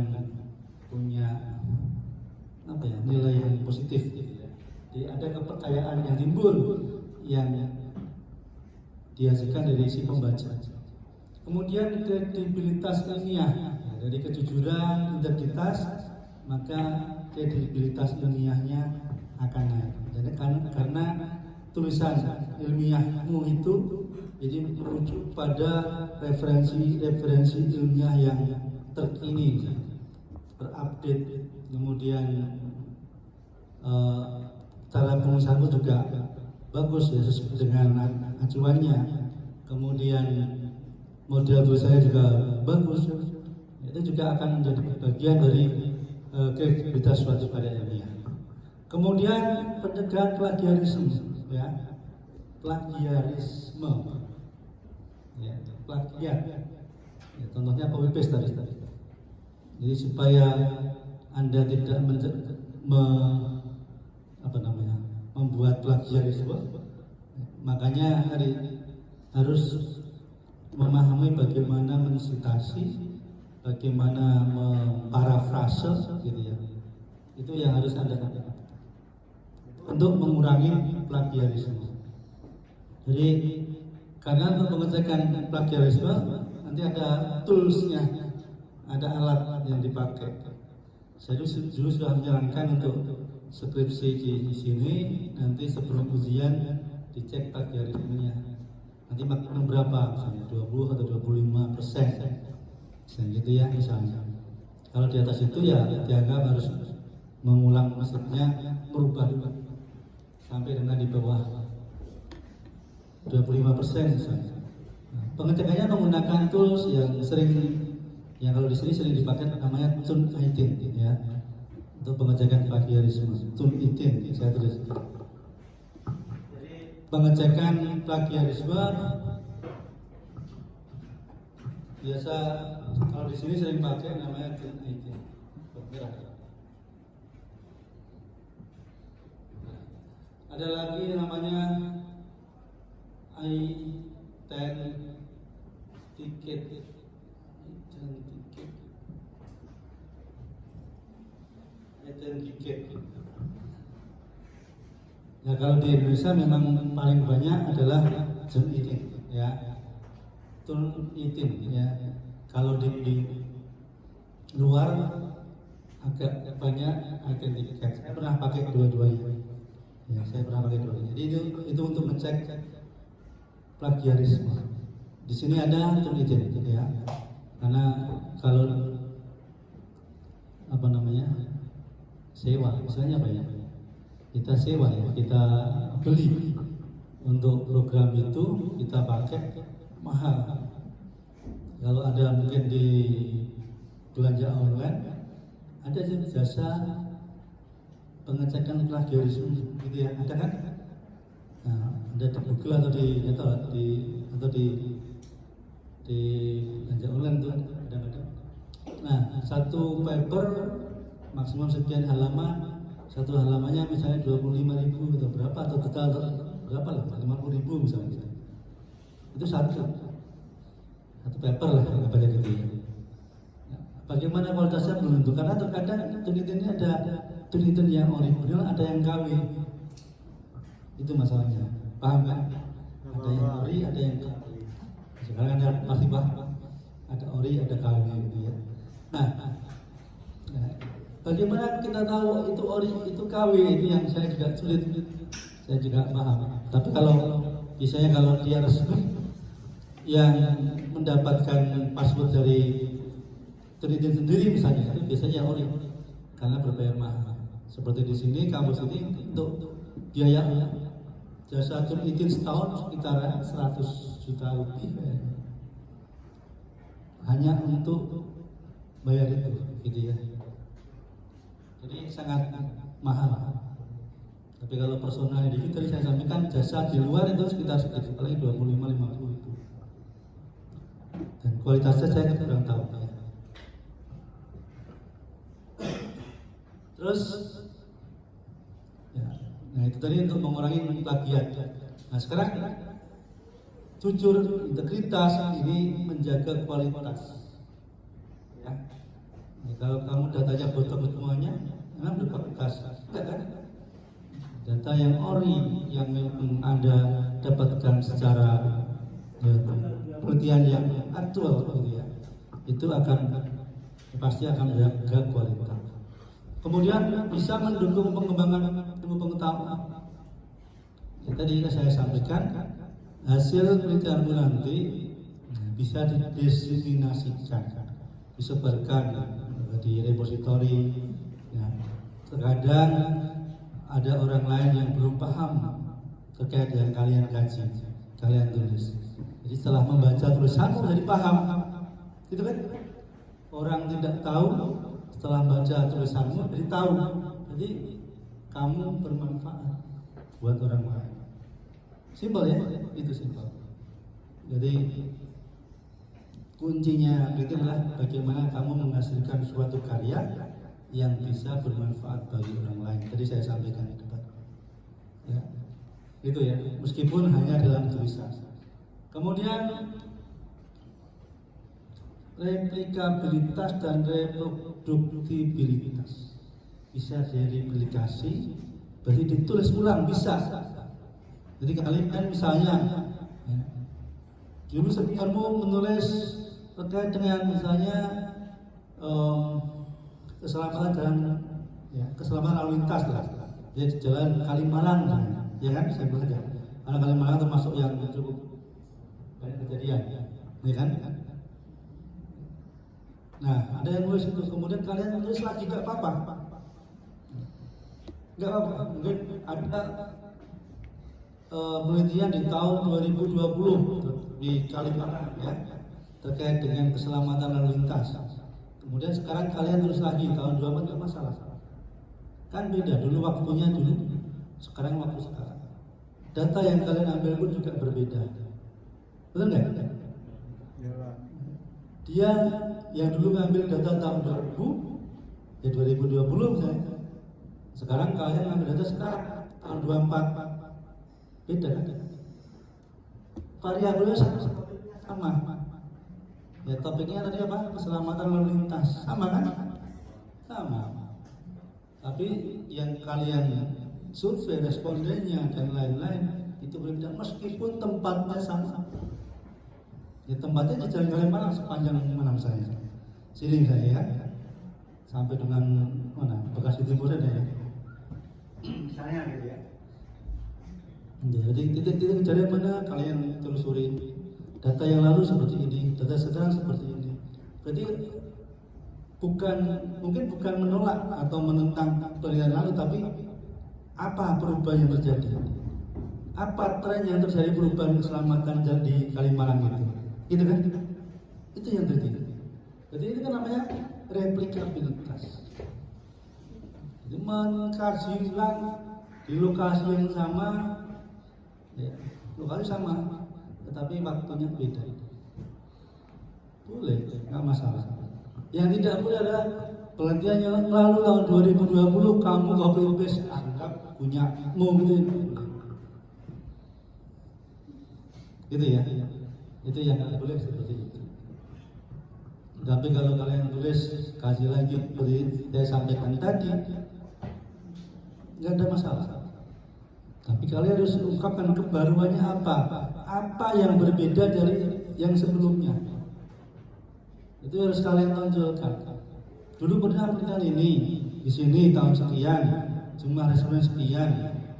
punya nilai yang positif, gitu ya. Jadi ada kepercayaan yang timbul yang dihasilkan dari si pembaca. Kemudian kredibilitas ilmiah, dari kejujuran, integritas, maka kredibilitas ilmiahnya akan naik. Jadi karena tulisan ilmiahmu itu jadi merujuk pada referensi ilmiah yang terkini, terupdate, kemudian cara penulisanmu juga bagus ya sesuai dengan acuannya, kemudian model tulisannya juga bagus, itu juga akan menjadi bagian dari kredibilitas suatu karya ilmiah. Kemudian pencegahan plagiarisme, ya, plagiarisme, ya, plagiat, ya, contohnya copy paste tadi. Jadi supaya Anda tidak membuat plagiarisme, makanya harus memahami bagaimana mensitasi, bagaimana memparafrase, gitu ya. Itu yang harus Anda lakukan untuk mengurangi plagiarisme. Jadi karena untuk mengecekkan plagiarisme nanti ada toolsnya, ada alat yang dipakai. Saya dulu sudah menyarankan untuk skripsi di sini nanti sebelum ujian dicek plagiarismenya. Nanti maksimal berapa? Misalnya 20 atau 25%. Gitu ya misalnya. Kalau di atas itu ya dianggap harus mengulang, maksudnya merubah sampai dengan di bawah 25% misalnya. Nah, pengecekannya menggunakan tools yang kalau di sini sering dipakai namanya Turnitin ya. Untuk pengecekan plagiarisme, Turnitin saya tulis. Pengecekan plagiarisme biasa kalau di sini sering pakai namanya Turnitin. Ada lagi namanya I10 ticket. Ya kalau di Indonesia memang paling banyak adalah Turnitin ya. Turnitin ya. Kalau di luar agak banyak identifikat. Saya pernah pakai dua-duanya. Ya, saya pernah pakai dua-duanya. Jadi itu untuk ngecek plagiarisme. Di sini ada Turnitin ya. Karena kalau sewa, misalnya apa ya? Kita sewa ya, kita beli untuk program itu kita pakai mahal. Kalau ada mungkin di belanja online ada jasa pengecekan plagiarisme gitu ya, ada kan? Nah, ada di Google atau di belanja online tuh kadang-kadang. Nah, satu paper maksimum sekian halaman, satu halamannya misalnya 25.000 atau berapa, atau total berapa lah, 50.000 misalnya. Itu satu paper lah apa gitu ya. Nah, bagaimana kualitasnya belum tentu, karena terkadang Turnitin ini ada Turnitin yang original, ada yang KW. Itu masalahnya, paham kan? Ada yang ori, ada yang KW. Sekarang Anda pasti paham. ada ori, ada KW gitu ya. Nah, bagaimana kita tahu itu ori, itu KW, itu yang saya juga sulit, saya juga paham. Tapi kalau biasanya kalau dia resmi yang mendapatkan password dari kredit sendiri misalnya, itu biasanya ori karena berbayar mahal. Seperti di sini kampus ini untuk biaya jasa izin setahun sekitar 100 juta lebih hanya untuk bayar itu, gitu ya. Jadi sangat mahal. Tapi kalau personal individu tadi saya sampaikan jasa di luar itu sekitar segitu, paling 25-50 itu. Dan kualitasnya saya kurang tahu. Terus, ya, nah itu tadi untuk mengurangi plagiat. Nah sekarang jujur, integritas ini menjaga kualitas. Ya. Nah, kalau kamu datanya bocor semuanya, memang berkualitas, enggak kan? Data yang ori yang memang Anda dapatkan secara ya, penelitian yang aktual, gitu ya, itu pasti akan menjaga kualitas. Kemudian bisa mendukung pengembangan ilmu pengetahuan. Ya, tadi saya sampaikan hasil penelitianmu nanti bisa didiseminasikan, disebarkan di repositori. Ya. Terkadang ada orang lain yang belum paham terkait yang kalian kaji, kalian tulis. Jadi setelah membaca tulisanmu jadi paham, gitu kan? Orang tidak tahu setelah baca tulisanmu jadi tahu. Jadi kamu bermanfaat buat orang lain. Simpel ya, itu simpel. Jadi kuncinya itu adalah bagaimana kamu menghasilkan suatu karya yang bisa bermanfaat bagi orang lain. Tadi saya sampaikan itu Pak. Ya, itu ya, meskipun hanya dalam tulisan. Kemudian replikabilitas dan reproduktibilitas bisa direplikasi, berarti ditulis ulang bisa. Jadi kalian misalnya ya, dulu kamu menulis terkait dengan misalnya keselamatan jalan, ya, keselamatan lalu lintas lah, ya, jalan Kalimalang, ya kan, saya belajar. Karena Kalimalang termasuk yang cukup banyak kejadian, ya kan. Nah, ada yang nulis itu, kemudian kalian nulis lagi, nggak apa-apa, nggak apa-apa. Mungkin ada penelitian di tahun 2020 di Kalimantan ya, terkait dengan keselamatan lalu lintas. Kemudian sekarang kalian tulis lagi tahun 2024, nggak masalah. Kan beda, dulu waktunya dulu, sekarang waktu sekarang. Data yang kalian ambil pun juga berbeda. Betul nggak? Dia yang dulu ngambil data tahun 2000, ya 2020 misalnya. Sekarang kalian ngambil data sekarang tahun 24. Beda kan? Variabelnya sama. Ya topiknya tadi apa? Keselamatan lalu lintas. Sama kan? Sama. Tapi yang kalian survei respondennya dan lain-lain itu berbeda meskipun tempatnya sama. Ya tempatnya di Jalan Kalimalang sepanjang mana saya. Sini saya ya. Sampai dengan mana? Bekasi Timur ada ya. Misalnya gitu ya. Jadi titik-titik cari mana kalian telusuri. Data yang lalu seperti ini, data sekarang seperti ini. Berarti mungkin bukan menolak atau menentang penelitian lalu, tapi apa perubahan yang terjadi? Apa tren yang terjadi perubahan keselamatan di Kalimalang itu? Gitu kan? Itu yang terjadi. Jadi ini kan namanya replikabilitas. Jadi mengkaji ulang di lokasi yang sama. Ya, lokasi sama, tetapi waktunya beda. Boleh, nggak masalah. Yang tidak boleh adalah penelitian yang lalu tahun 2020 kamu copy paste anggap punyamu gitu. Gitu ya. Itu yang nggak boleh seperti itu. Tapi kalau kalian tulis kaji lagi seperti saya sampaikan tadi, nggak ada masalah. Tapi kalian harus ungkapkan kebaruannya apa yang berbeda dari yang sebelumnya. Itu harus kalian tonjolkan. Dulu pernah penelitian ini di sini tahun sekian, jumlah responden sekian,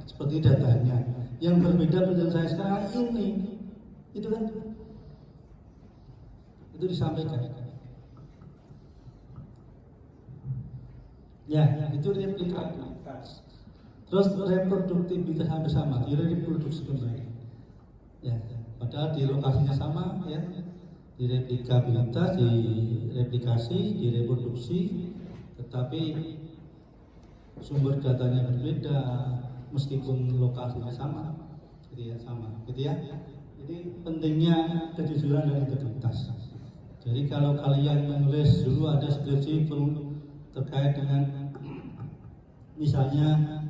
seperti datanya. Yang berbeda dengan saya sekarang ini, itu kan, itu disampaikan. Ya, itu replikasi. Terus reproduktivitas hampir sama, direproduksi kembali. Ya, padahal di lokasinya sama, ya. Direplikabilitas, direplikasi, direproduksi, tetapi sumber datanya berbeda, meskipun lokasinya sama, gitu ya, sama, gitu ya. Jadi pentingnya kejujuran dan integritas. Jadi kalau kalian menulis dulu ada skripsi terkait dengan misalnya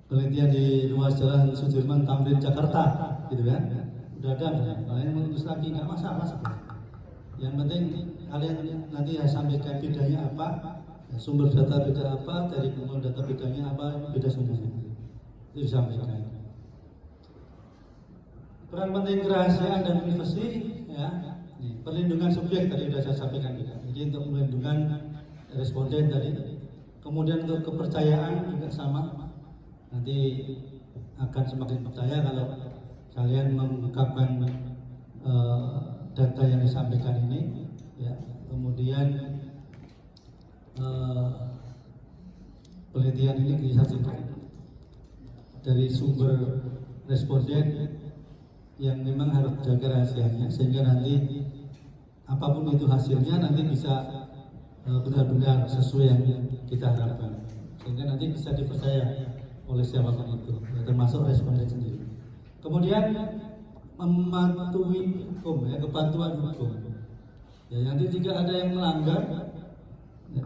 penelitian di ruas jalan Sudirman Tamrin Jakarta, gitu kan? Udah ada, kalian menulis lagi nggak masalah sebenarnya. Yang penting kalian nanti sampaikan bedanya apa, sumber data beda apa, dari kumpul data bedanya apa, beda semuanya. Itu disampaikan. Peran penting kerahasiaan dan privasi, ya, perlindungan subjek tadi sudah saya sampaikan juga. Jadi untuk melindungan responden tadi. Kemudian untuk kepercayaan juga sama. Nanti akan semakin percaya kalau kalian mengungkapkan data yang disampaikan ini, ya. Kemudian penelitian ini disaksikan dari sumber responden yang memang harus jaga rahasianya, sehingga nanti apapun itu hasilnya nanti bisa benar-benar sesuai yang kita harapkan, sehingga nanti bisa dipercaya oleh siapapun itu, ya, termasuk responden sendiri. Kemudian mematuhi hukum, ya, kepatuhan hukum. Ya, nanti jika ada yang melanggar, ya,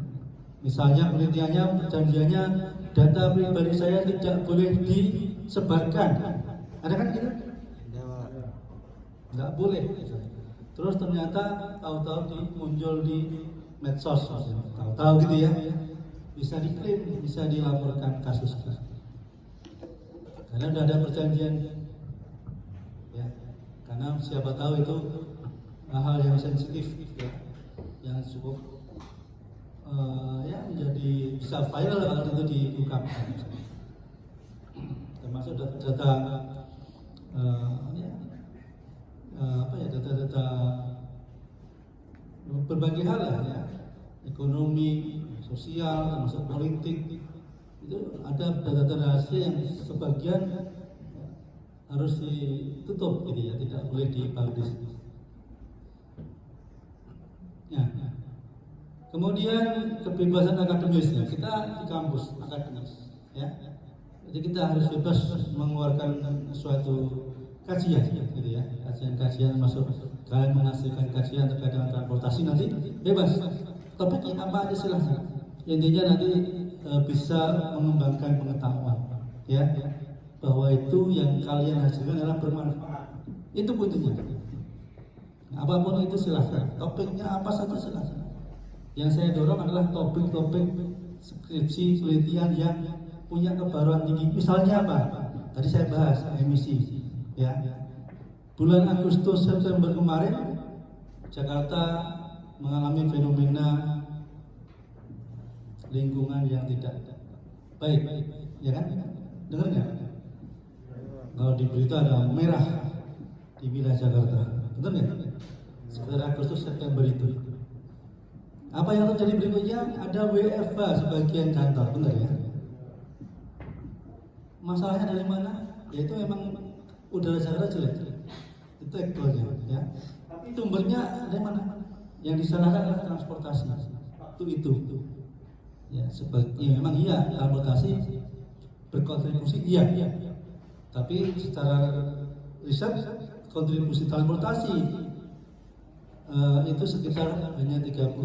misalnya penelitiannya, perjanjiannya data pribadi saya tidak boleh disebarkan, ada kan gitu? Nggak boleh. Terus ternyata tahu-tahu muncul di medsos, tahu-tahu gitu ya, bisa diklaim, bisa dilaporkan kasus. Karena sudah ada perjanjian, ya. Karena siapa tahu itu hal yang sensitif, ya, yang cukup ya menjadi bisa viral kalau itu diungkapkan, termasuk data data berbagai hal ya, ekonomi, sosial, termasuk politik. Itu ada data rahasia yang sebagian harus ditutup, gitu ya, tidak boleh dipublish. Ya. Kemudian kebebasan akademisnya, kita di kampus akademis, ya. Jadi kita harus bebas mengeluarkan suatu kajian, gitu ya, kajian masuk, kalian menghasilkan kajian terkait dengan transportasi nanti bebas. Topiknya apa aja silahkan. Intinya nanti bisa mengembangkan pengetahuan, ya, bahwa itu yang kalian hasilkan adalah bermanfaat. Itu kuncinya. Apapun itu silahkan. Topiknya apa saja silahkan. Yang saya dorong adalah topik-topik skripsi penelitian yang punya kebaruan tinggi. Misalnya apa? Tadi saya bahas emisi, ya. Bulan Agustus September kemarin Jakarta mengalami fenomena lingkungan yang tidak baik, ya kan? Dengar nggak? Kalau di berita ada merah di wilayah Jakarta, betul nggak? Sekitar Agustus September itu. Apa yang terjadi berikutnya? Ada WFH sebagian kantor, benar ya? Masalahnya dari mana? Yaitu memang udara Jakarta jelek. Itu ektornya, ya. Tapi sumbernya dari mana? Yang disalahkan adalah transportasi. Itu. Ya, sebaiknya memang iya transportasi berkontribusi, iya. Tapi secara riset kontribusi transportasi itu sekitar hanya 30%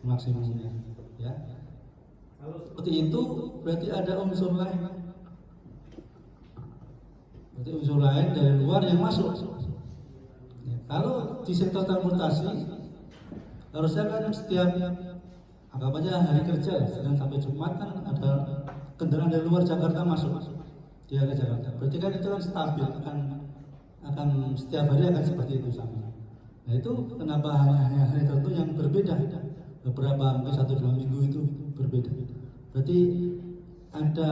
maksimumnya, ya. Kalau seperti itu berarti ada unsur lain. Berarti unsur lain dari luar yang masuk. Ya, kalau di sektor transportasi harusnya kan setiap anggap aja hari kerja, Senin sampai Jumat kan ada kendaraan dari luar Jakarta masuk di area Jakarta. Berarti kan itu kan stabil, akan setiap hari akan seperti itu sama. Nah itu kenapa hanya hari tertentu yang berbeda, beberapa sampai 1-2 minggu itu berbeda. Berarti ada,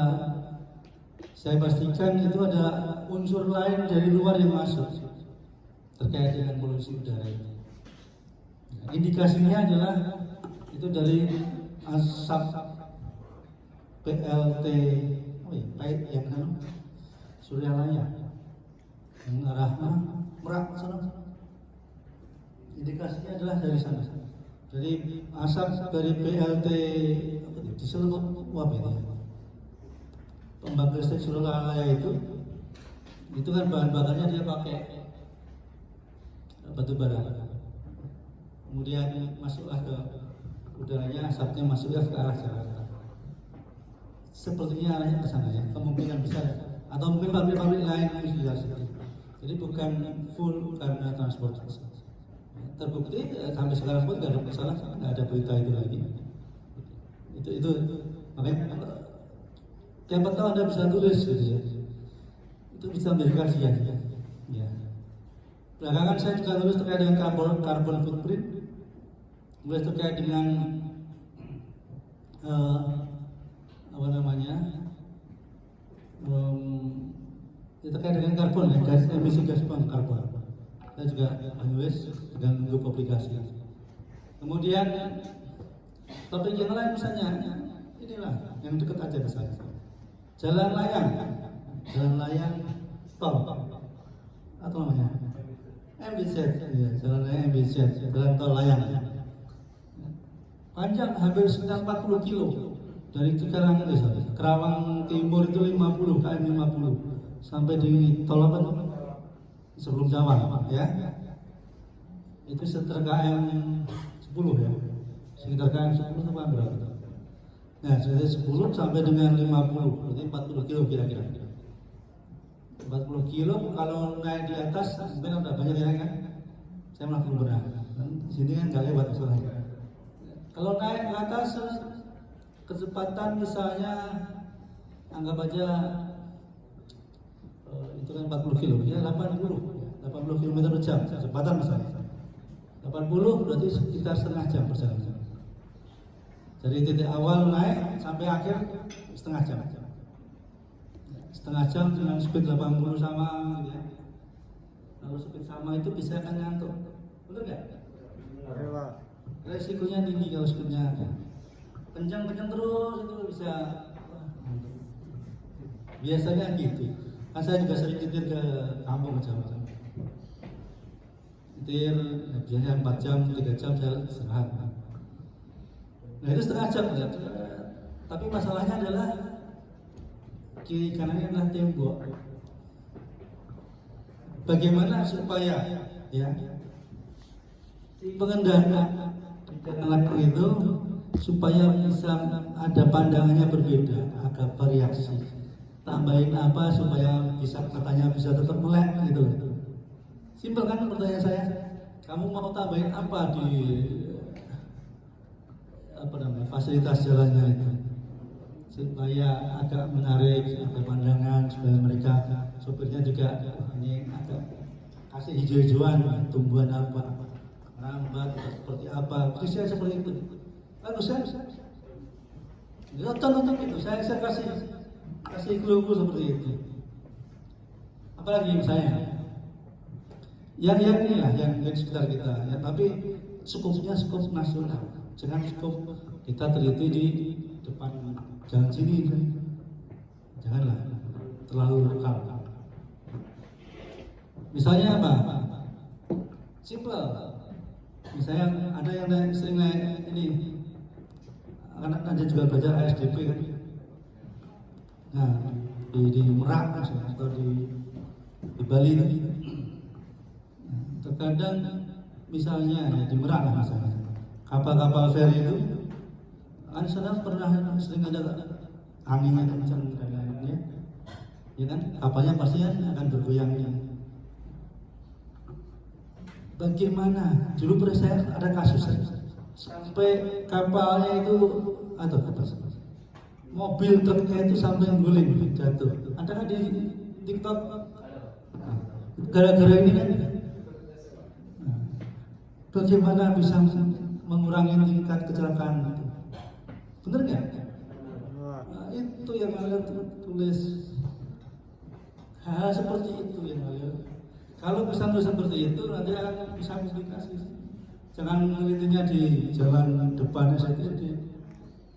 saya pastikan itu ada unsur lain dari luar yang masuk terkait dengan polusi udara ini. Nah, indikasinya adalah itu dari asap PLT, yang kan Suryalaya yang arah Merak sana. Indikasinya adalah dari sana. Jadi asap dari PLT di seluruh uap ini, pembangkit listrik Suryalaya itu kan bahan bakarnya dia pakai batu bara. Kemudian masuklah ke udaranya, asapnya masuklah ke arah Jakarta. Sepertinya arahnya ke sana ya, kemungkinan besar. Atau mungkin pabrik-pabrik lain yang sudah seperti. Jadi bukan full karena transportasi. Terbukti sampai sekarang pun nggak ada masalah, nggak ada berita itu lagi. Itu makanya siapa tahu Anda bisa tulis gitu ya. Itu bisa menjadi kajian ya. Belakangan saya juga tulis terkait dengan carbon footprint, mulai terkait dengan terkait dengan karbon ya, emisi gas karbon. Saya juga menulis dan menunggu publikasi. Kemudian topik yang lain misalnya inilah yang dekat aja ke saya. Jalan layang tol atau namanya MBZ, ya, jalan layang MBZ, jalan tol layang. Panjang hampir sekitar 40 kilo dari Cikarang Kerawang Timur itu 50 km 50 sampai di tol apa sebelum Jawa ya. Itu sekitar KM 10 ya. Sekitar KM 10 itu berapa? Nah, dari 10 sampai dengan 50, berarti 40 kilo kira-kira. 40 kilo kalau naik di atas mungkin ada banyak yang kan. Saya malah belum pernah. Di sini kan nggak lewat soalnya. Kalau naik ke atas kecepatan misalnya anggap aja itu kan 40 kilo ya 80 km per jam kecepatan misalnya 80 berarti sekitar setengah jam perjalanan dari titik awal naik sampai akhir setengah jam dengan speed 80 sama ya. Kalau speed sama itu bisa kan ngantuk, betul nggak? Resikonya tinggi kalau speednya kencang terus itu bisa biasanya gitu. Kan saya juga sering nyetir ke kampung macam-macam. Nyetir biasanya 4 jam, 3 jam saya istirahat. Nah itu setengah jam ya. Tapi masalahnya adalah kiri kanannya adalah tembok. Bagaimana supaya ya pengendara anak itu supaya bisa ada pandangannya berbeda, agak variasi. Tambahin apa supaya bisa katanya bisa tetap melek gitu. Simpel kan pertanyaan saya. Kamu mau tambahin apa di fasilitas jalannya itu supaya agak menarik, ada pandangan supaya mereka sopirnya juga ini agak kasih hijau-hijauan, tumbuhan apa, rambat seperti apa, visual seperti itu. Bagus kan? Nonton itu, saya kasih clue seperti itu. Apalagi misalnya, yang inilah yang di sekitar kita, ya, tapi skopnya skop nasional, jangan skop kita teliti di depan jalan sini, janganlah terlalu lokal. Misalnya apa? Simple. Misalnya ada yang sering naik ini, anak Anda juga belajar ASDP kan? Nah, di Merak atau di Bali itu, terkadang misalnya ya, di Merak lah misalnya, kapal-kapal feri itu, Anda sadar pernah sering ada anginnya kencang dan lain-lainnya, ya kan? Kapalnya pasti akan bergoyang. Bagaimana? Dulu pernah saya ada kasus sampai kapalnya itu atau mobil truknya itu sampai guling jatuh. Ada kan di TikTok? Gara-gara ini kan? bagaimana bisa mengurangi tingkat kecelakaan itu? Bener nggak? Nah, itu yang kalian tulis. Hal seperti itu yang kalian. Kalau bisa tulis seperti itu nanti akan bisa komunikasi. Jangan menelitinya di jalan depan STD.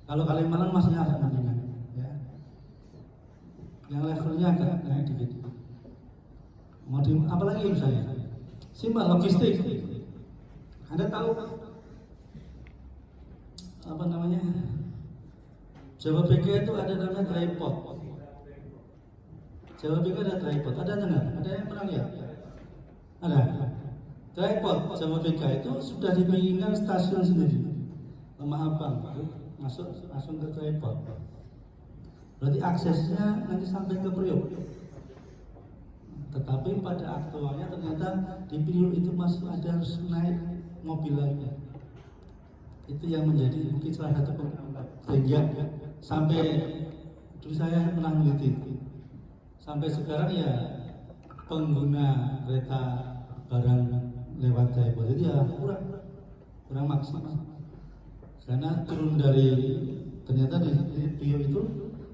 Kalau Kalimalang masih agak mendingan, ya. Yang levelnya agak naik dikit. Mau di apalagi misalnya? Simpel logistik. Anda tahu apa namanya? Jawa BK itu ada namanya tripod. Jawa BK ada tripod. Ada enggak? Ada yang pernah lihat? Ada. Tripod Jawa BK itu sudah dipinggirkan stasiun sendiri. Maaf Bang, masuk langsung ke tripod. Berarti aksesnya nanti sampai ke Priok. Tetapi pada aktualnya ternyata di Priok itu masih ada harus naik mobil lagi. Itu yang menjadi mungkin salah satu penghambat. Sehingga sampai dulu saya pernah meneliti. Sampai sekarang ya pengguna kereta barang lewat tripod itu ya kurang maksimal. Karena turun dari ternyata di Priok itu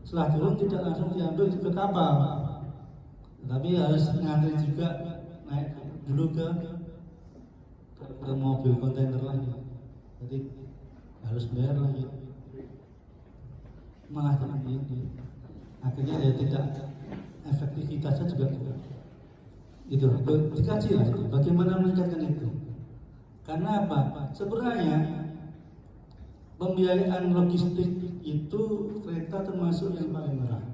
setelah turun tidak langsung diambil ke kapal, tapi harus ngantri juga naik dulu ke mobil kontainer lagi, jadi harus bayar lagi, malah ini akhirnya ya tidak efektivitasnya juga itu dikaji lah itu bagaimana meningkatkan itu. Karena apa? Sebenarnya pembiayaan logistik itu kereta termasuk yang paling murah.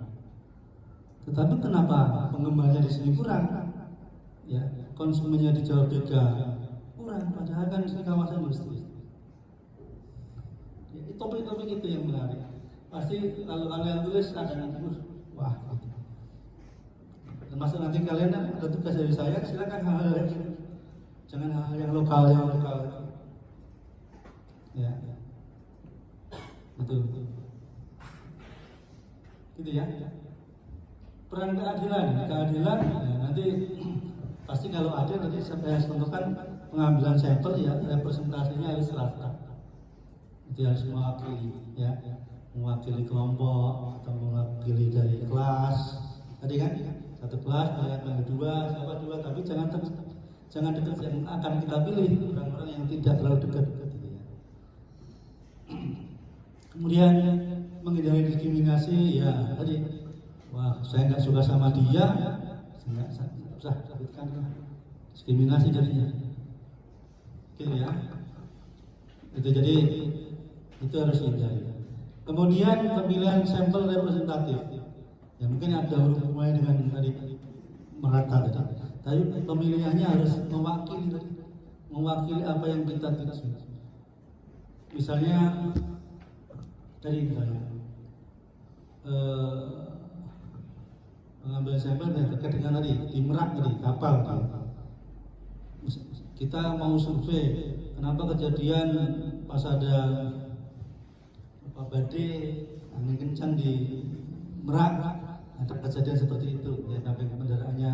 Tetapi kenapa pengembangnya di sini kurang? Ya, konsumennya di Jawa BK kurang, padahal kan di kawasan industri. Ya, topik-topik itu yang menarik. Pasti kalau kalian tulis ada nanti, wah. Gitu. Termasuk nanti kalian ada tugas dari saya, silakan hal-hal jangan hal-hal yang lokal. Ya. Betul. Gitu ya. Peran keadilan ya, nanti pasti kalau ada nanti saya tentukan pengambilan sampel ya representasinya harus rata. Itu harus mewakili ya, mewakili kelompok atau mewakili dari kelas. Tadi kan satu kelas, yang kedua, siapa dua, tapi jangan dekat yang akan kita pilih orang-orang yang tidak terlalu dekat. Gitu ya. Kemudian menghindari diskriminasi ya tadi, wah saya nggak suka sama dia, nggak usah sebutkan diskriminasi jadinya, gitu ya. Itu jadi itu harus dihindari. Kemudian pemilihan sampel representatif, ya mungkin ada hubungannya dengan tadi merata tadi, tapi pemilihannya harus mewakili apa yang kita tuju. Misalnya dari mengambil sampel terkait dengan tadi di Merak tadi kapal kita mau survei kenapa kejadian pas ada badai angin kencang di Merak ada kejadian seperti itu ya, sampai kendaraannya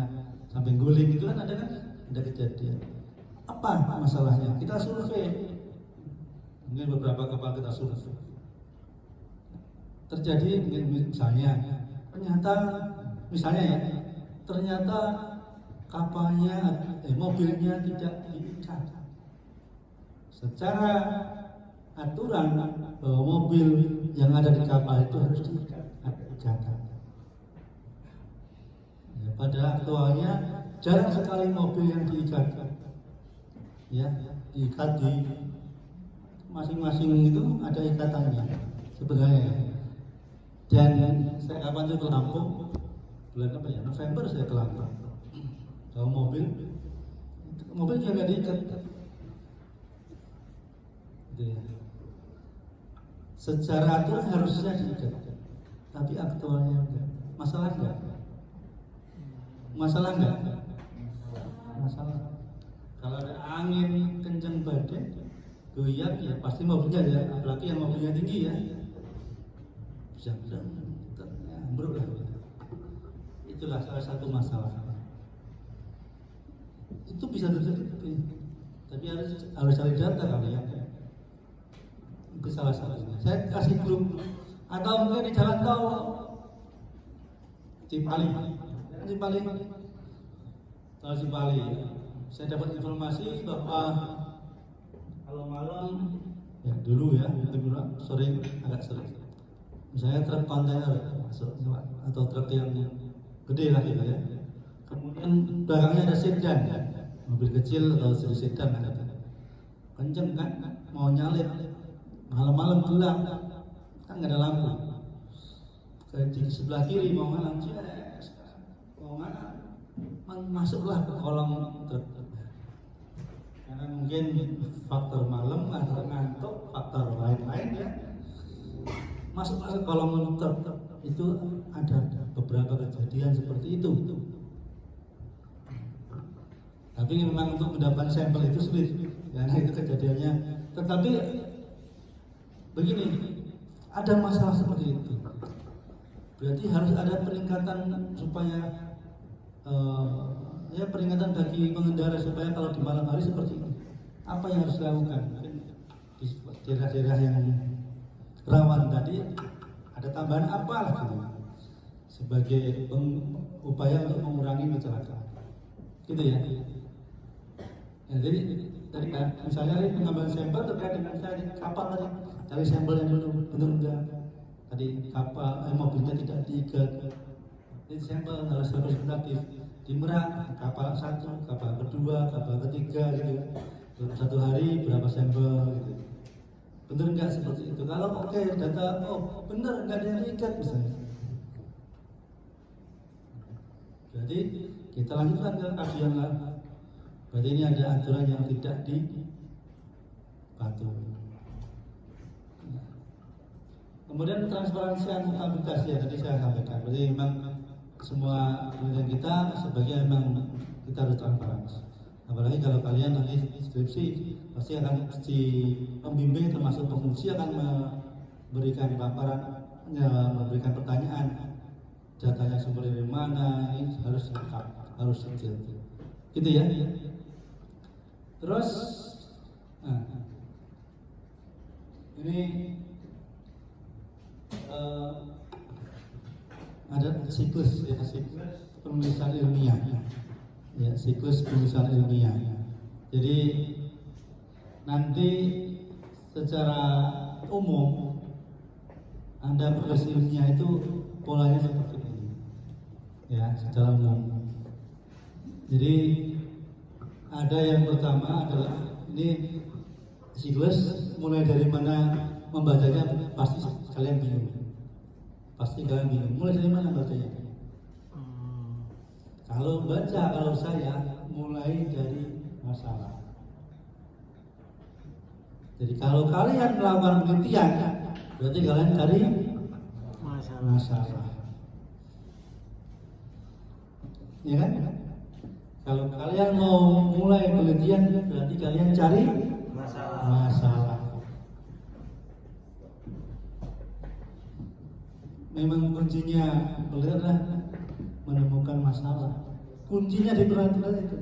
sampai guling itu kan ada kejadian apa masalahnya kita survei mungkin beberapa kapal kita survei terjadi misalnya ternyata kapalnya mobilnya tidak diikat secara aturan bahwa mobil yang ada di kapal itu harus diikat ya, pada aktualnya jarang sekali mobil yang diikat ya diikat di masing-masing itu ada ikatannya sebenarnya. Dan saya kapan itu ke Lampung bulan apa ya, November saya ke Lampung bawa mobil juga nggak diikat gitu ya. Secara aturan harusnya diikat tapi aktualnya enggak. Masalah kalau ada angin kencang badai goyang ya pasti mobilnya ya, apalagi yang mobilnya tinggi ya bisa ambruk lah. Itulah salah satu masalah. Itu bisa terjadi Tapi harus cari data kali ya. Itu salah satunya. Saya kasih grup atau mungkin di jalan tol Cipali. Tol Cipali. Saya dapat informasi bahwa kalau malam ya dulu ya, sering agak sering. Misalnya truk kontainer masuk atau truk yang gede lah gitu ya. Kemudian belakangnya ada sedan, mobil kecil atau sedan ada. Kenceng kan, mau nyalip malam-malam gelap, kan nggak ada lampu. Di sebelah kiri mau mana, masuklah ke kolong truk. Karena mungkin faktor malam atau ngantuk, faktor lain-lain ya. Masuklah ke kolong truk. Itu ada beberapa kejadian seperti itu. Tapi memang untuk mendapatkan sampel itu sulit, karena itu kejadiannya. Tetapi begini, ada masalah seperti itu. Berarti harus ada peningkatan supaya peringatan bagi pengendara supaya kalau di malam hari seperti ini, apa yang harus dilakukan? Di daerah-daerah yang rawan tadi ada tambahan apa gitu, sebagai upaya untuk mengurangi kecelakaan, gitu ya. Jadi tadi misalnya pengambilan sampel terkait dengan tadi kapal tadi, cari sampelnya dulu, benar enggak? Tadi kapal mobilnya tidak diikat. Jadi sampel harus representatif. Di Merak kapal 1, kapal kedua, kapal ketiga gitu. Dalam 1 hari berapa sampel gitu. Benar enggak seperti itu? Kalau oke, data benar enggak ada yang diikat misalnya. Berarti kita lanjutkan ke kajian lah. Berarti ini ada aturan yang tidak dipatuhi. Kemudian transparansi akuntabilitas ya tadi saya sampaikan. Berarti memang semua penelitian kita sebagai memang kita harus transparansi. Apalagi kalau kalian nanti skripsi pasti akan si pembimbing termasuk pengungsi akan memberikan paparan, memberikan pertanyaan, datanya sumber dari mana, ini harus lengkap, harus detail. Gitu ya. Terus, ini ada siklus ya, siklus penulisan ilmiah ya, siklus penulisan ilmiah. Jadi nanti secara umum Anda menulis ilmiah itu polanya seperti ini ya, secara umum. Jadi ada yang pertama adalah ini siklus, mulai dari mana membacanya pasti kalian bingung. Pasti kalian bingung, mulai dari mana bacanya? Kalau saya mulai dari masalah. Jadi kalau kalian melakukan penelitian, berarti kalian cari masalah. Ya kan? Kalau kalian mau mulai penelitian, berarti kalian cari masalah. Memang kuncinya adalah menemukan masalah. Kuncinya di perhatian itu.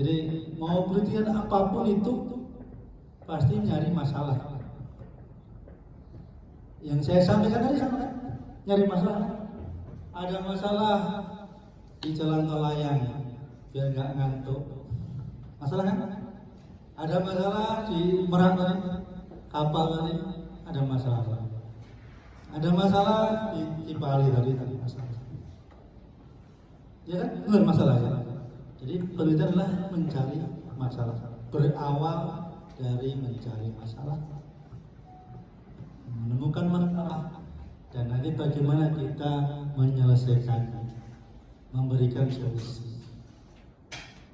Jadi mau penelitian apapun itu pasti nyari masalah. Yang saya sampaikan tadi sama kan? Nyari masalah. Ada masalah di jalan tol layang biar nggak ngantuk. Masalah kan? Ada masalah di Merak tadi, kapal tadi ada masalah. Ada masalah di Cipali tadi masalah. Ya kan? Bukan masalah ya. Jadi penelitian adalah mencari masalah. Berawal dari mencari masalah, menemukan masalah, dan nanti bagaimana kita menyelesaikannya, memberikan solusi.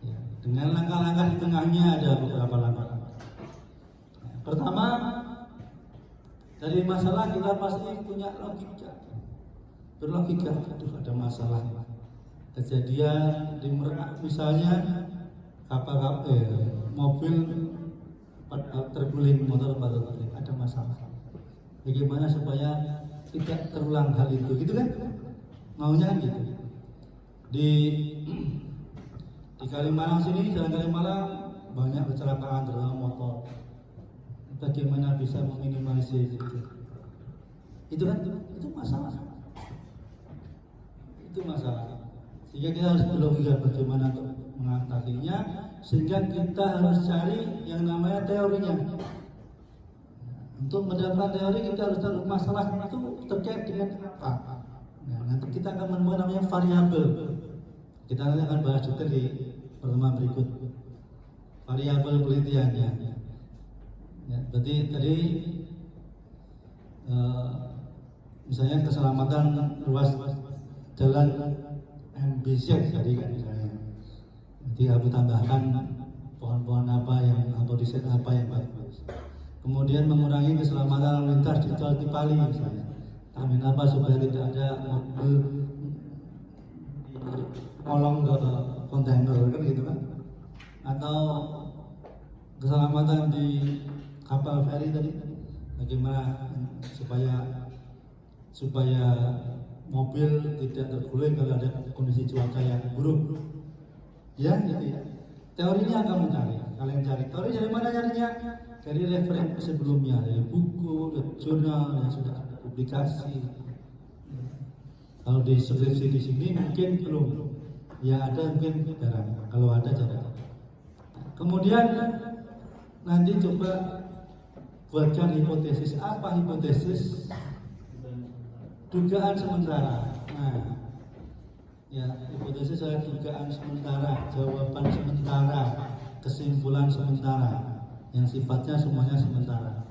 Ya, dengan langkah-langkah di tengahnya ada beberapa langkah. Pertama, dari masalah kita pasti punya logika. Berlogika, aduh ada masalah. Kejadian di Merak misalnya mobil terguling, motor terguling, ada masalah. Bagaimana supaya tidak terulang hal itu, gitu kan? Maunya kan gitu. Di Di Kalimalang sini, jalan Kalimalang banyak kecelakaan terutama motor. Bagaimana bisa meminimalisir itu? Itu kan itu masalah. Itu masalah. Sehingga kita harus berlogika bagaimana untuk mengatasinya, sehingga kita harus cari yang namanya teorinya. Untuk mendapatkan teori kita harus tahu masalah itu terkait dengan apa. Nah, nanti kita akan menemukan namanya variabel. Kita nanti akan bahas detail di pertemuan berikut. Variabel penelitiannya. Ya, berarti tadi misalnya keselamatan ruas jalan MBZ tadi kan misalnya. Nanti aku tambahkan pohon-pohon apa yang atau desain apa yang bagus. Kemudian mengurangi keselamatan lalu lintas di tol Cipali misalnya. Amin apa supaya tidak ada mobil kolong ke kontainer kan gitu kan. Atau keselamatan di kapal feri tadi, bagaimana supaya mobil tidak terguling kalau ada kondisi cuaca yang buruk. Ya, gitu ya. Teorinya kamu cari, kalian cari. Teori dari mana carinya? Dari referensi sebelumnya, dari buku, dari jurnal yang sudah ada publikasi. Kalau di skripsi di sini mungkin belum, yang ada mungkin jarang. Kalau ada jarang. Kemudian nanti coba buatkan hipotesis. Apa hipotesis? Dugaan sementara. Nah, ya hipotesis adalah dugaan sementara, jawaban sementara, kesimpulan sementara, yang sifatnya semuanya sementara.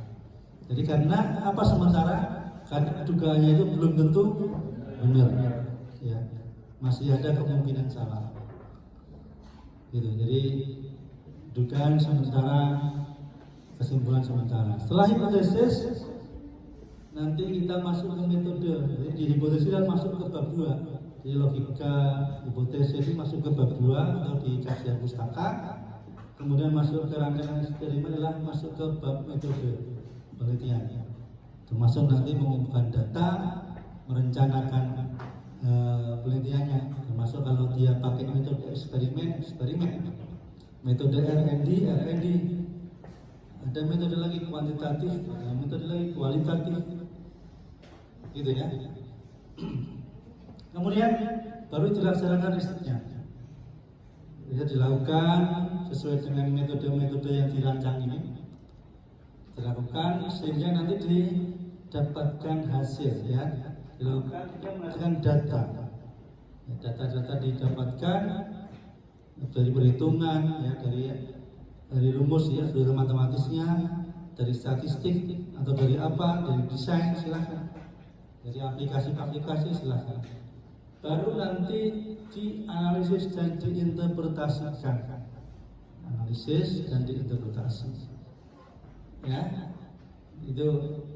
Jadi karena apa sementara? Karena dugaannya itu belum tentu benar. Ya, masih ada kemungkinan salah. Gitu. Jadi dugaan sementara, kesimpulan sementara. Setelah hipotesis, nanti kita masuk ke metode. Jadi di hipotesis kan masuk ke bab 2. Jadi logika hipotesis ini masuk ke bab 2 atau di kajian pustaka. Kemudian masuk ke rangkaian eksperimen adalah masuk ke bab metode penelitian. Termasuk nanti mengumpulkan data, merencanakan penelitiannya. Termasuk kalau dia pakai metode eksperimen. Metode R&D. Ada metode lagi kuantitatif, ada metode lagi kualitatif, gitu ya. Kemudian baru dilaksanakan risetnya. Bisa dilakukan sesuai dengan metode-metode yang dirancang ini. Dilakukan sehingga nanti didapatkan hasil, ya. Dilakukan dengan data. Data-data didapatkan dari perhitungan, ya, dari rumus, ya, dari matematisnya, dari statistik atau dari apa, dari desain silahkan, dari aplikasi silahkan. Baru nanti dianalisis dan diinterpretasikan, analisis dan diinterpretasi, ya. Itu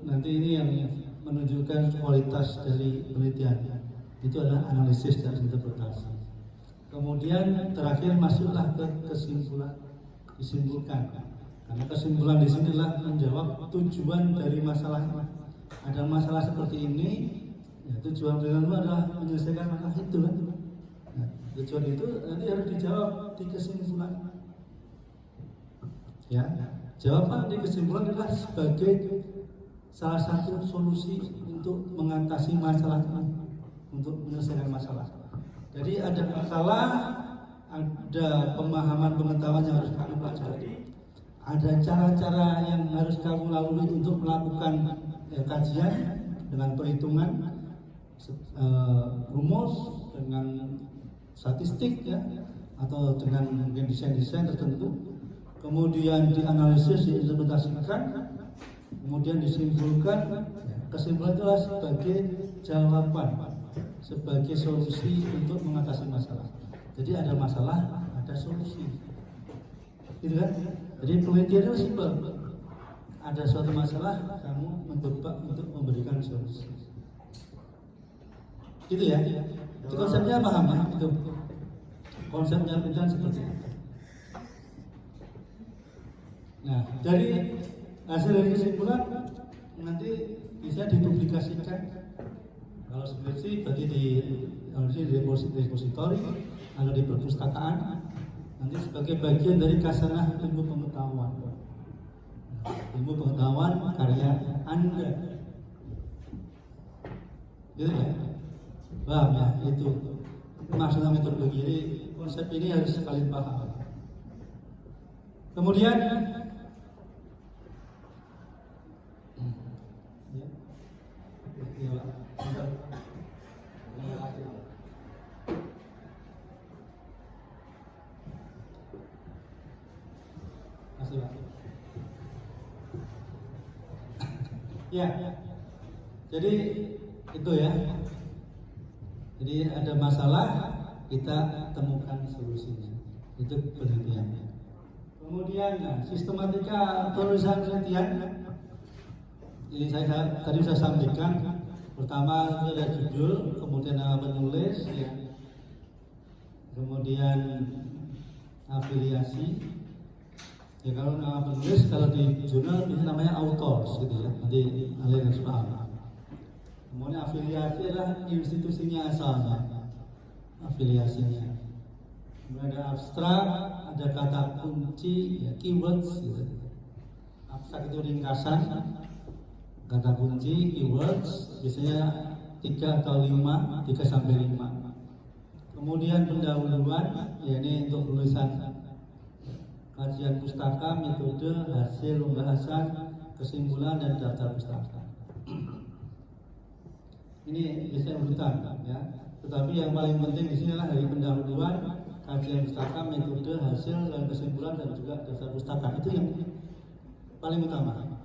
nanti ini yang menunjukkan kualitas dari penelitian. Itu adalah analisis dan interpretasi. Kemudian terakhir masuklah ke disimpulkan. Karena kesimpulan di sini adalah menjawab tujuan dari masalahnya. Ada masalah seperti ini, ya, tujuan itu adalah menyelesaikan masalah itu kan. Nah, tujuan itu nanti harus dijawab di kesimpulan. Ya, jawaban di kesimpulan adalah sebagai salah satu solusi untuk mengatasi masalah ini, untuk menyelesaikan masalah. Jadi ada masalah, ada pemahaman pengetahuan yang harus kamu pelajari, ada cara-cara yang harus kamu lalui untuk melakukan kajian dengan perhitungan, rumus, dengan statistik, ya, atau dengan mungkin desain-desain tertentu. Kemudian dianalisis, diinterpretasikan, kemudian disimpulkan. Kesimpulan itu sebagai jawaban, sebagai solusi untuk mengatasi masalah. Jadi ada masalah, ada solusi, gitu kan? Jadi penelitian itu simpel. Ada suatu masalah, kamu mencoba untuk memberikan solusi. Gitu ya. Itu konsepnya paham ya? Itu konsepnya penelitian seperti itu. Nah, dari hasil dari kesimpulan nanti bisa dipublikasikan. Kalau skripsi berarti di repositori atau di perpustakaan, nanti sebagai bagian dari kasanah ilmu pengetahuan. Ilmu pengetahuan karya Anda. Gitu ya? Paham ya? Itu maksudnya metodologi. Jadi konsep ini harus sekali paham. Kemudian ya, jadi itu ya. Jadi ada masalah, kita temukan solusinya. Itu penelitiannya. Kemudian sistematika penulisan penelitian. Jadi saya tadi saya sampaikan, pertama itu ada judul, kemudian nama penulis, ya. Kemudian afiliasi. Ya kalau nama penulis, kalau di jurnal ini namanya authors gitu ya. Nanti kalian harus paham. Kemudian afiliasi adalah institusinya asalnya, afiliasinya. Kemudian ada abstrak, ada kata kunci, ya, keywords gitu. Abstrak itu ringkasan, kata kunci, keywords, biasanya 3 atau 5, 3 sampai 5. Kemudian pendahuluan, ya ini untuk penulisan kajian pustaka, metode, hasil pembahasan, kesimpulan, dan daftar pustaka. Ini biasanya urutan ya. Tetapi yang paling penting di sini adalah dari pendahuluan, kajian pustaka, metode, hasil, dan kesimpulan, dan juga daftar pustaka. Itu yang paling utama.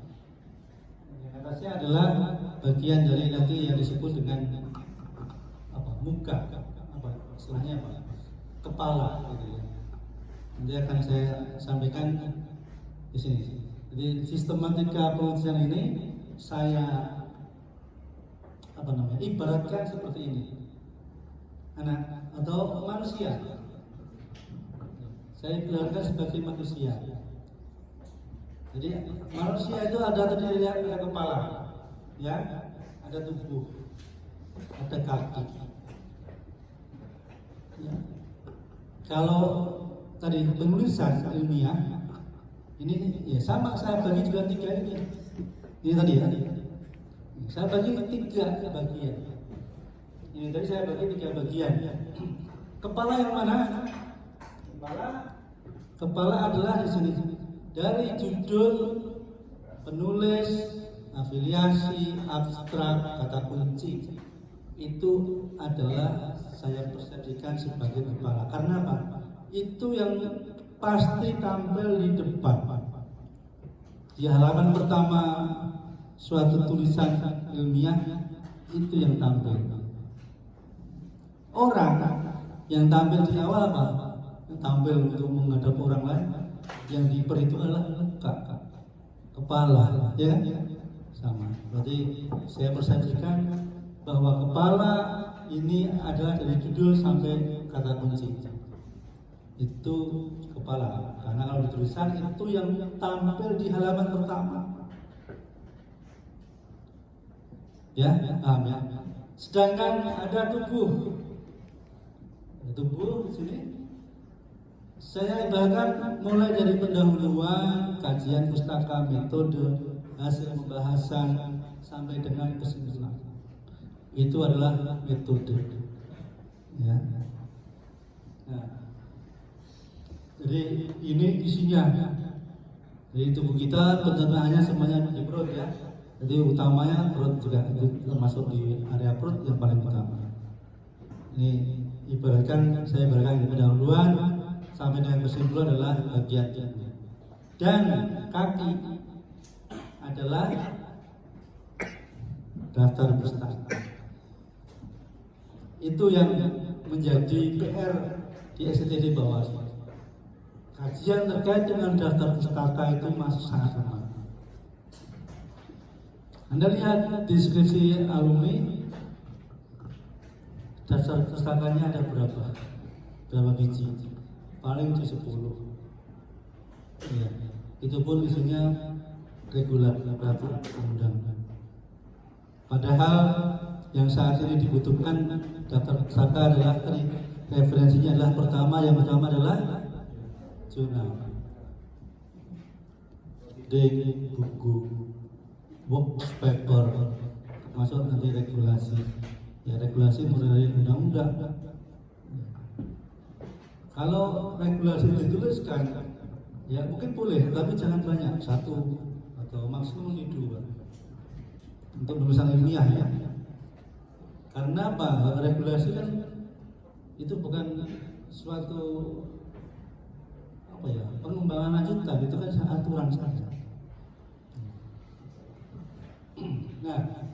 Yang atasnya adalah bagian dari nanti yang disebut dengan apa? Muka, apa istilahnya apa? Kepala gitu ya. Nanti akan saya sampaikan di sini. Jadi sistematika penulisan ini saya ibaratkan seperti ini, anak atau manusia. Saya ibaratkan sebagai manusia. Jadi manusia itu ada terdiri dari ada kepala, ya, ada tubuh, ada kaki. Ya. Kalau tadi penulisan ilmiah ini ya sama, saya bagi juga 3 ini. Ini tadi ya. Saya bagi 3 bagian. Ini tadi saya bagi 3 bagian. Kepala yang mana? Kepala adalah di sini. Dari judul, penulis, afiliasi, abstrak, kata kunci, itu adalah saya persepsikan sebagai kepala. Karena apa? Itu yang pasti tampil di depan. Di halaman pertama suatu tulisan ilmiah itu yang tampil. Orang yang tampil di awal apa? Yang tampil untuk menghadap orang lain. Yang diperhitungkan adalah kepala, ya sama. Berarti saya persepsikan bahwa kepala ini adalah dari judul sampai kata kunci. Itu kepala. Karena kalau di tulisan itu yang tampil di halaman pertama. Ya, paham ya. Sedangkan ada tubuh. Tubuh di sini saya ibaratkan mulai dari pendahuluan, kajian pustaka, metode, hasil pembahasan sampai dengan kesimpulan. Itu adalah metode. Ya. Nah, jadi ini isinya. Jadi tubuh kita pencernaannya semuanya di perut ya. Jadi utamanya perut juga, itu termasuk di area perut yang paling utama. Ini ibaratkan, saya ibaratkan pendahuluan sampai dengan kesimpulan adalah bagian ini. Dan kaki adalah daftar pustaka. Itu yang menjadi PR di STD Bawaslu. Kajian terkait dengan daftar pustaka itu masih sangat lemah. Anda lihat deskripsi alumni, daftar pustakanya ada berapa biji? Paling itu 10. Ya, itu pun isinya regular, peraturan undang-undang. Padahal yang saat ini dibutuhkan daftar pustaka adalah referensinya adalah yang pertama adalah jurnal, dek buku, work paper, termasuk nanti regulasi. Ya regulasi mulai dari undang-undang. Kalau regulasi dituliskan, ya mungkin boleh, tapi jangan banyak, 1 atau maksimum 2 untuk tulisan ilmiah ya. Karena apa? Regulasi kan itu bukan suatu apa ya, pengembangan lanjutan, itu kan aturan saja. Nah,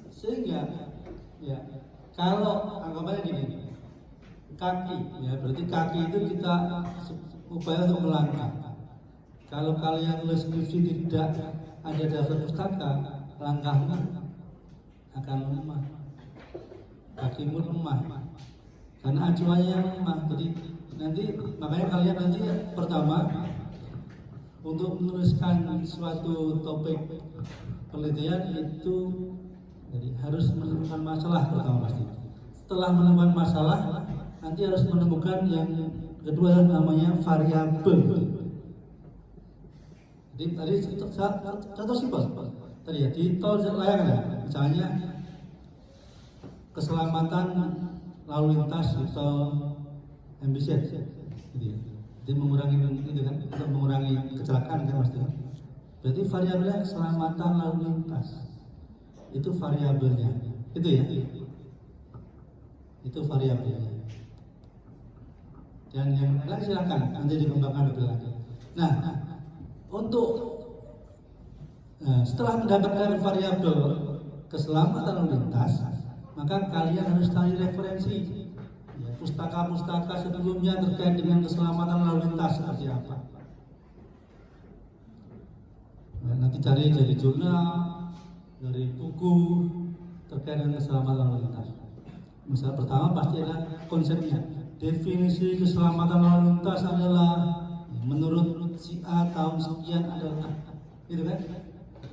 sehingga ya kalau anggapannya gini, kaki ya berarti kaki itu kita upaya untuk melangkah. Kalau kalian nulis skripsi tidak ada daftar pustaka, langkahmu akan lemah, kakimu lemah karena acuannya lemah. Jadi nanti makanya kalian nanti pertama untuk menuliskan suatu topik penelitian itu jadi harus menemukan masalah pertama pasti. Setelah menemukan masalah, nanti harus menemukan yang kedua namanya variabel. Jadi tadi contoh simpel tadi ya di tol layangan ya, misalnya keselamatan lalu lintas di tol MBZ, gitu ya. Jadi mengurangi itu kan, untuk mengurangi kecelakaan kan pasti kan. Berarti variabelnya keselamatan lalu lintas. Itu variabelnya, itu ya, itu variabelnya. Dan yang lain silakan nanti dikembangkan lebih lanjut. Nah, untuk setelah mendapatkan variabel keselamatan lalu lintas, maka kalian harus cari referensi pustaka-pustaka sebelumnya terkait dengan keselamatan lalu lintas seperti apa. Nah, nanti cari dari jurnal, dari buku terkait dengan keselamatan lalu lintas. Misal pertama pasti adalah konsepnya. Definisi keselamatan lalu lintas adalah menurut si A tahun sekian adalah, gitu kan?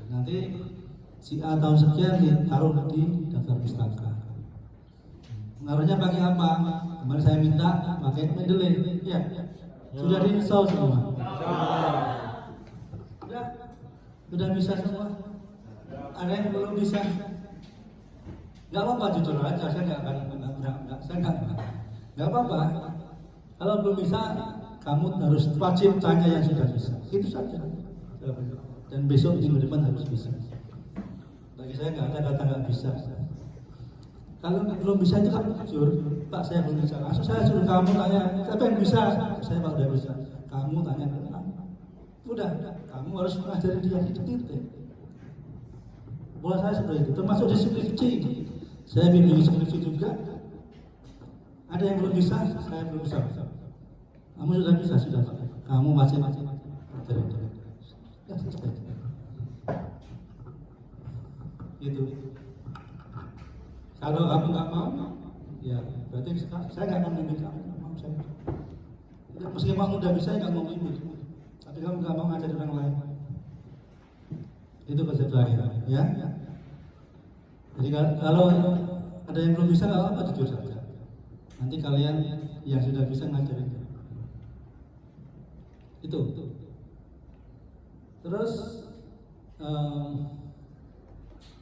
Nanti si A tahun sekian ditaruh di daftar pustaka. Pengaruhnya pakai apa? Kemarin saya minta pakai Mendeley, ya. Sudah diinstal semua. Sudah bisa semua. Ada yang belum bisa? Gak apa-apa, jujur aja. Saya nggak apa-apa. Kalau belum bisa, kamu harus wajib tanya yang sudah bisa. Itu saja. Dan besok minggu depan harus bisa. Bagi saya nggak ada kata nggak bisa. Kalau belum bisa itu kan jujur, Pak saya belum bisa. Langsung saya suruh kamu tanya, siapa yang bisa? Saya Pak udah bisa. Kamu tanya ke kamu. Udah, kamu harus mengajari dia itu titik. Bola saya seperti itu, termasuk di skripsi. Saya bimbing skripsi juga. Ada yang belum bisa, saya belum bisa. Kamu sudah bisa, sudah Pak. Kamu masih ajari dia. Ya, selesai. Gitu. Kalau kamu nggak mau, ya berarti saya nggak akan bimbing kamu. Mau saya. Meski kamu udah bisa, nggak mau bimbing. Tapi kamu nggak mau ngajarin orang lain. Itu konsep terakhir, ya. Jadi kalau ada yang belum bisa, nggak apa-apa, jujur saja. Nanti kalian yang sudah bisa ngajarin. Itu. Terus.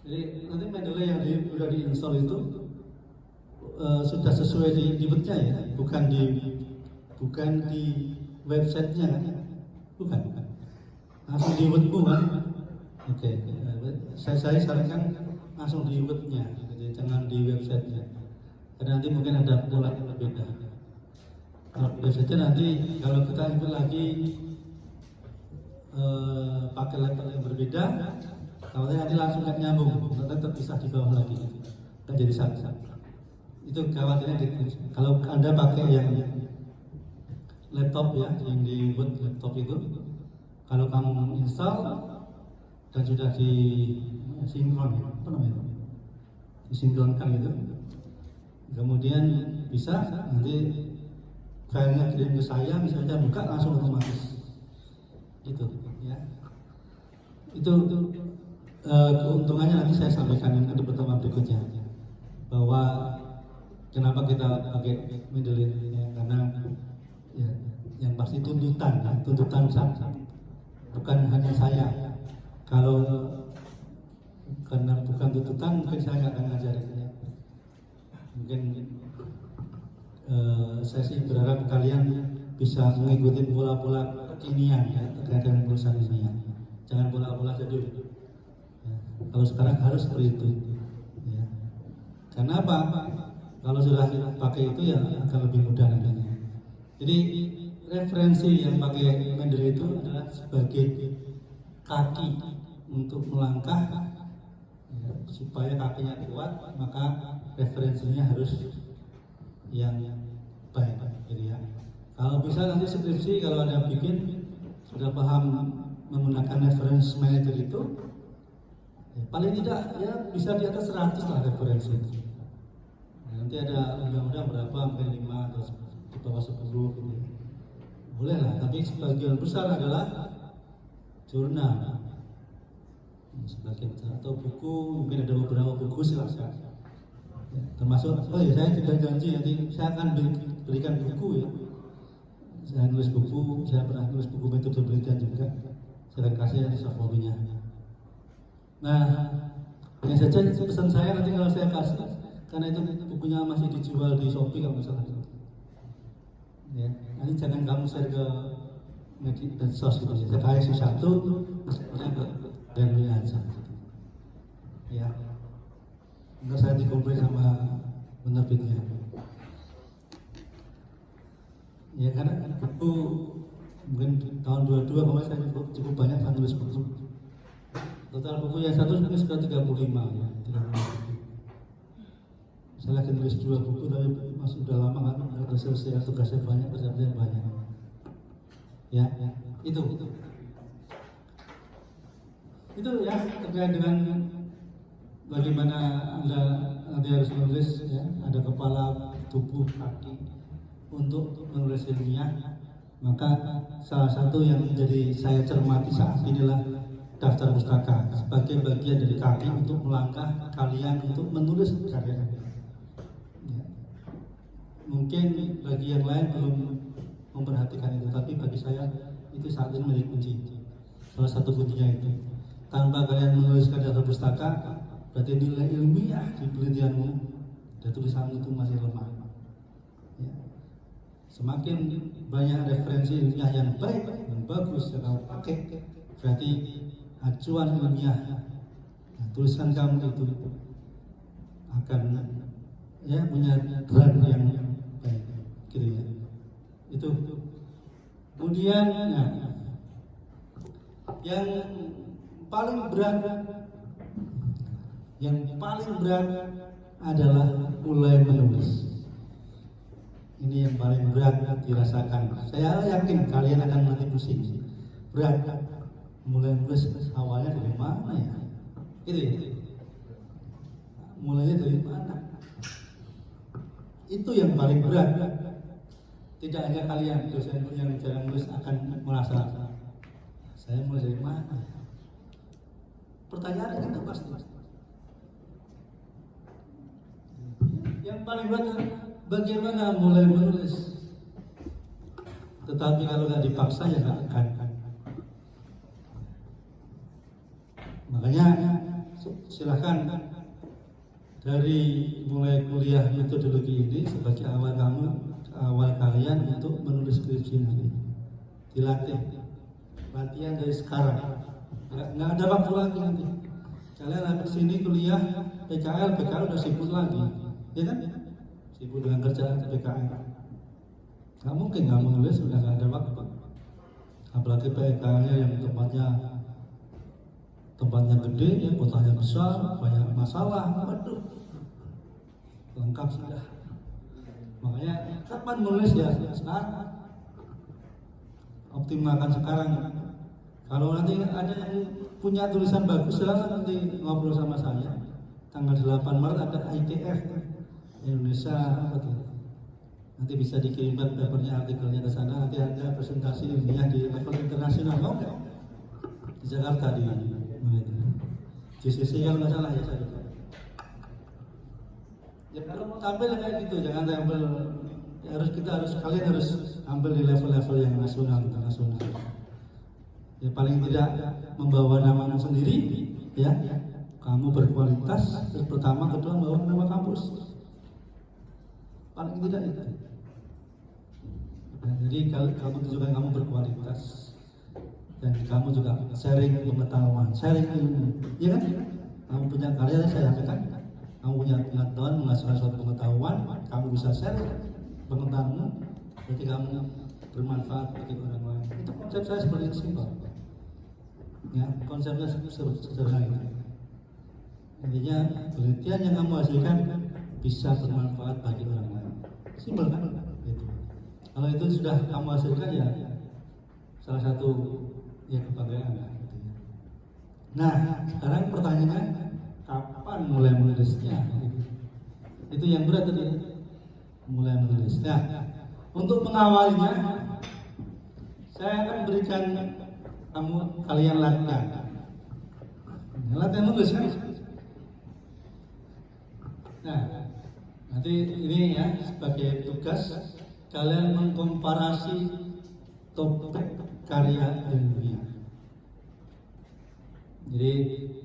Jadi nanti Mendeley yang sudah diinstal itu sudah sesuai di webnya ya, bukan di websitenya kan? Bukan. Langsung di webmu kan? Oke. Saya sarankan langsung di webnya, jadi jangan di websitenya. Karena nanti mungkin ada pola yang berbeda. Kalau websitenya nanti kalau kita input lagi pakai level yang berbeda. Kalau nanti langsung nggak nyambung, nanti terpisah di bawah lagi, kan jadi satu. Itu khawatirnya kalau Anda pakai yang laptop ya, yang di boot laptop itu, kalau kamu install dan sudah di sinkron, apa namanya, disinkronkan itu, kemudian bisa nanti filenya kirim ke saya, misalnya buka langsung otomatis, gitu, ya. Itu keuntungannya nanti saya sampaikan yang ada pertemuan berikutnya, bahwa kenapa kita pakai Mendeley ya, karena Ya, yang pasti tuntutan bukan hanya saya. Kalau karena bukan tuntutan, mungkin saya nggak akan ngajarin ya. Mungkin saya sih berharap kalian bisa mengikuti pola-pola kekinian ya, terkait dengan perusahaan ini ya. Jangan pola-pola jadul. Ya. Kalau sekarang harus seperti itu. Ya. Karena apa? Kalau sudah pakai itu ya akan lebih mudah nantinya. Jadi referensi yang pakai Mendeley itu adalah sebagai kaki untuk melangkah ya, supaya kakinya kuat, maka referensinya harus yang baik gitu ya. Kalau bisa nanti skripsi kalau ada bikin sudah paham menggunakan reference manager itu ya, paling tidak ya bisa di atas 100 lah referensi itu. Nah, nanti ada undang-undang berapa sampai 5 atau di bawah 10 gitu ya. Boleh lah, tapi sebagian besar adalah jurnal sebagian besar atau buku, mungkin ada beberapa buku silahkan ya, termasuk oh ya saya juga janji nanti saya akan berikan buku ya. Saya nulis buku, saya pernah nulis buku metode penelitian juga. Saya akan kasih soft copy-nya. Nah, hanya saja pesan saya nanti kalau saya kasih, karena itu bukunya masih dijual di Shopee kalau misalnya. Ya, nanti jangan kamu share ke media dan sosial gitu. Saya kasih satu, maksudnya ke dan aja. Ya, enggak saya dikumpulin sama penerbitnya. Ya karena buku mungkin tahun 22 kemarin saya cukup banyak saya tulis buku. Total buku yang satu mungkin sudah 35 ya. 35. Saya lagi nulis 2 buku tapi masih udah lama kan udah selesai tugasnya banyak, kerjanya banyak. Ya, itu ya terkait dengan bagaimana Anda nanti harus menulis ya, ada kepala, tubuh, kaki untuk menulis ilmiah. Maka salah satu yang menjadi saya cermati saat inilah daftar pustaka sebagai bagian dari kaki untuk melangkah kalian untuk menulis karya. Ya. Mungkin bagi yang lain belum memperhatikan itu, tapi bagi saya itu saat ini menjadi kunci. Salah satu kuncinya itu. Tanpa kalian menuliskan daftar pustaka, berarti nilai ilmiah di penelitianmu dan tulisanmu itu masih lemah. Ya. Semakin banyak referensi ilmiah yang baik, yang bagus yang kamu pakai, berarti acuan ilmiah tulisan kamu itu akan ya punya brand yang baik, gitu ya. Itu. Kemudian ya, yang paling berat adalah mulai menulis. Ini yang paling berat dirasakan. Saya yakin kalian akan mati pusing. Berat. Mulai nulis awalnya dari mana ya? Gitu ya. Mulainya dari mana? Itu yang paling berat. Tidak hanya kalian, dosen yang jarang nulis akan merasa saya mulai dari mana? Pertanyaannya itu pasti. Yang paling berat bagaimana mulai menulis? Tetapi kalau nggak dipaksa ya nggak akan. Makanya silahkan dari mulai kuliah metodologi ini sebagai awal kalian untuk menulis skripsi nanti. Dilatih, latihan dari sekarang. Nggak ada waktu lagi nanti. Kalian habis sini kuliah PKL udah sibuk lagi, ya kan? Sibuk dengan kerjaan PKL. Nggak mungkin nggak menulis, udah nggak ada waktu. Apalagi PKL-nya yang tempatnya gede, ya kotanya besar, banyak masalah, waduh, lengkap sudah. Makanya kapan nulis ya sekarang, optimalkan sekarang. Kalau nanti ada yang punya tulisan bagus, silahkan nanti ngobrol sama saya. Tanggal 8 Maret ada ITF Indonesia, nanti bisa dikirimkan papernya, artikelnya ke sana. Nanti ada presentasi ilmiah di level internasional, mau nggak? Di Jakarta di JCC kalau nggak salah ya saya. Ya kalau tampil kayak gitu, jangan tampil Ya, kalian harus ambil di level-level yang nasional, internasional. Ya paling tidak membawa namamu sendiri, ya. Kamu berkualitas, pertama, kedua membawa nama kampus. Paling tidak itu. Nah, jadi kalau kamu tunjukkan kamu berkualitas dan kamu juga sharing pengetahuan, sharing ilmu, ya kan? Kamu punya karya, saya sampaikan. Kamu punya pengetahuan, menghasilkan suatu pengetahuan, kamu bisa share pengetahuanmu, berarti kamu bermanfaat bagi orang lain. Itu konsep saya seperti itu, simpel. Ya, konsepnya sederhana itu. Intinya penelitian yang kamu hasilkan bisa bermanfaat bagi orang lain. Simpel kan? Gitu. Kalau itu sudah kamu hasilkan, ya salah satu ya kebanggaan. Gitu. Nah, sekarang pertanyaannya, kapan mulai menulisnya? Itu yang berat tadi, mulai menulis. Nah, untuk mengawalinya, saya akan berikan kalian latihan. Latihan menulis kan? Nah, nanti ini ya sebagai tugas kalian mengkomparasi topik karya ilmiah. Jadi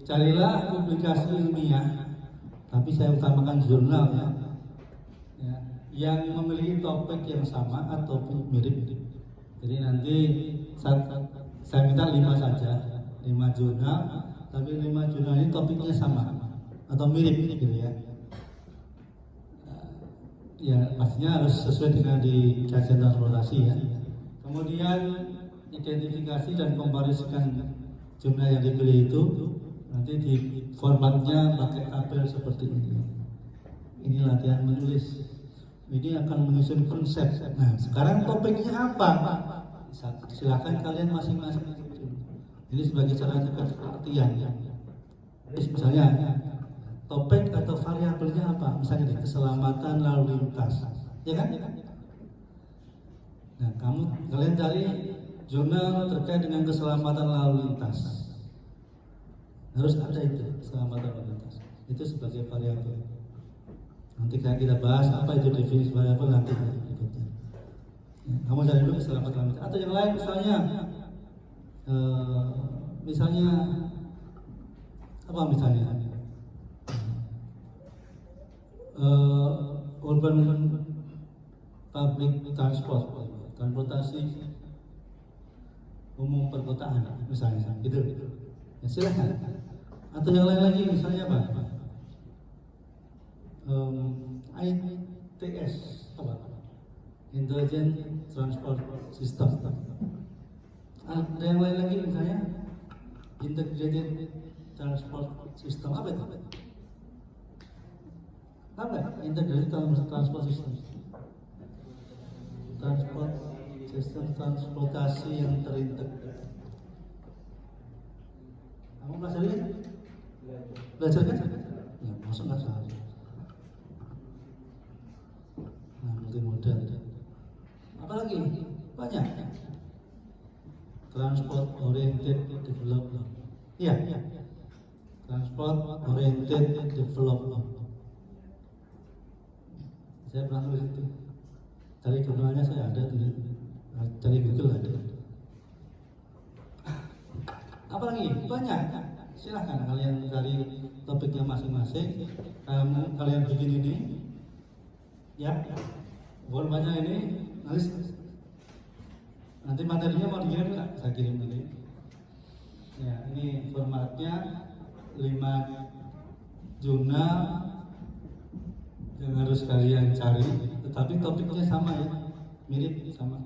carilah publikasi ilmiah, tapi saya utamakan jurnal ya, yang memiliki topik yang sama ataupun mirip. Jadi nanti saya minta 5 saja, 5 jurnal, tapi 5 jurnal ini topiknya sama atau mirip gitu ya. Ya pastinya harus sesuai dengan di kajian transportasi ya. Kemudian identifikasi dan komparisikan jurnal yang dipilih itu, nanti di formatnya pakai tabel seperti ini. Ini latihan menulis. Ini akan menyusun konsep. Nah, sekarang topiknya apa? Silakan kalian masing-masing. Ini sebagai cara pengertian. Misalnya topik atau variabelnya apa? Misalnya di keselamatan lalu lintas, ya kan? Nah, kalian cari jurnal terkait dengan keselamatan lalu lintas. Harus ada itu, keselamatan lalu lintas. Itu sebagai variabel. Nanti kita bahas apa itu definisi variabel nanti berikutnya. Ya, kamu cari dulu keselamatan lalu lintas. Atau yang lain misalnya apa misalnya? Urban public transportasi umum perkotaan misalnya, gitu. Ya, silakan. Atau yang lain lagi misalnya apa? ITS apa? Intelligent Transport System. Ada yang lain lagi misalnya Integrated Transport System, apa itu? Apa? Integrated Transport System. Transportasi yang terintegrasi. Kamu pelajari kan? Belajar kan? Ya, masa nggak salah. Nah, multimodal. Apalagi banyak. Transport oriented development. Iya. Transport oriented development. Saya pernah nulis itu. Cari jurnalnya saya ada tuh, cari Google ada. Apalagi banyak. Silahkan kalian cari topiknya masing-masing. Kalian bikin ini, ya. Formatnya ini, nanti materinya mau dikirim nggak? Saya kirim nanti. Ya, ini formatnya 5 jurnal yang harus kalian cari, tetapi topiknya sama ya, mirip sama.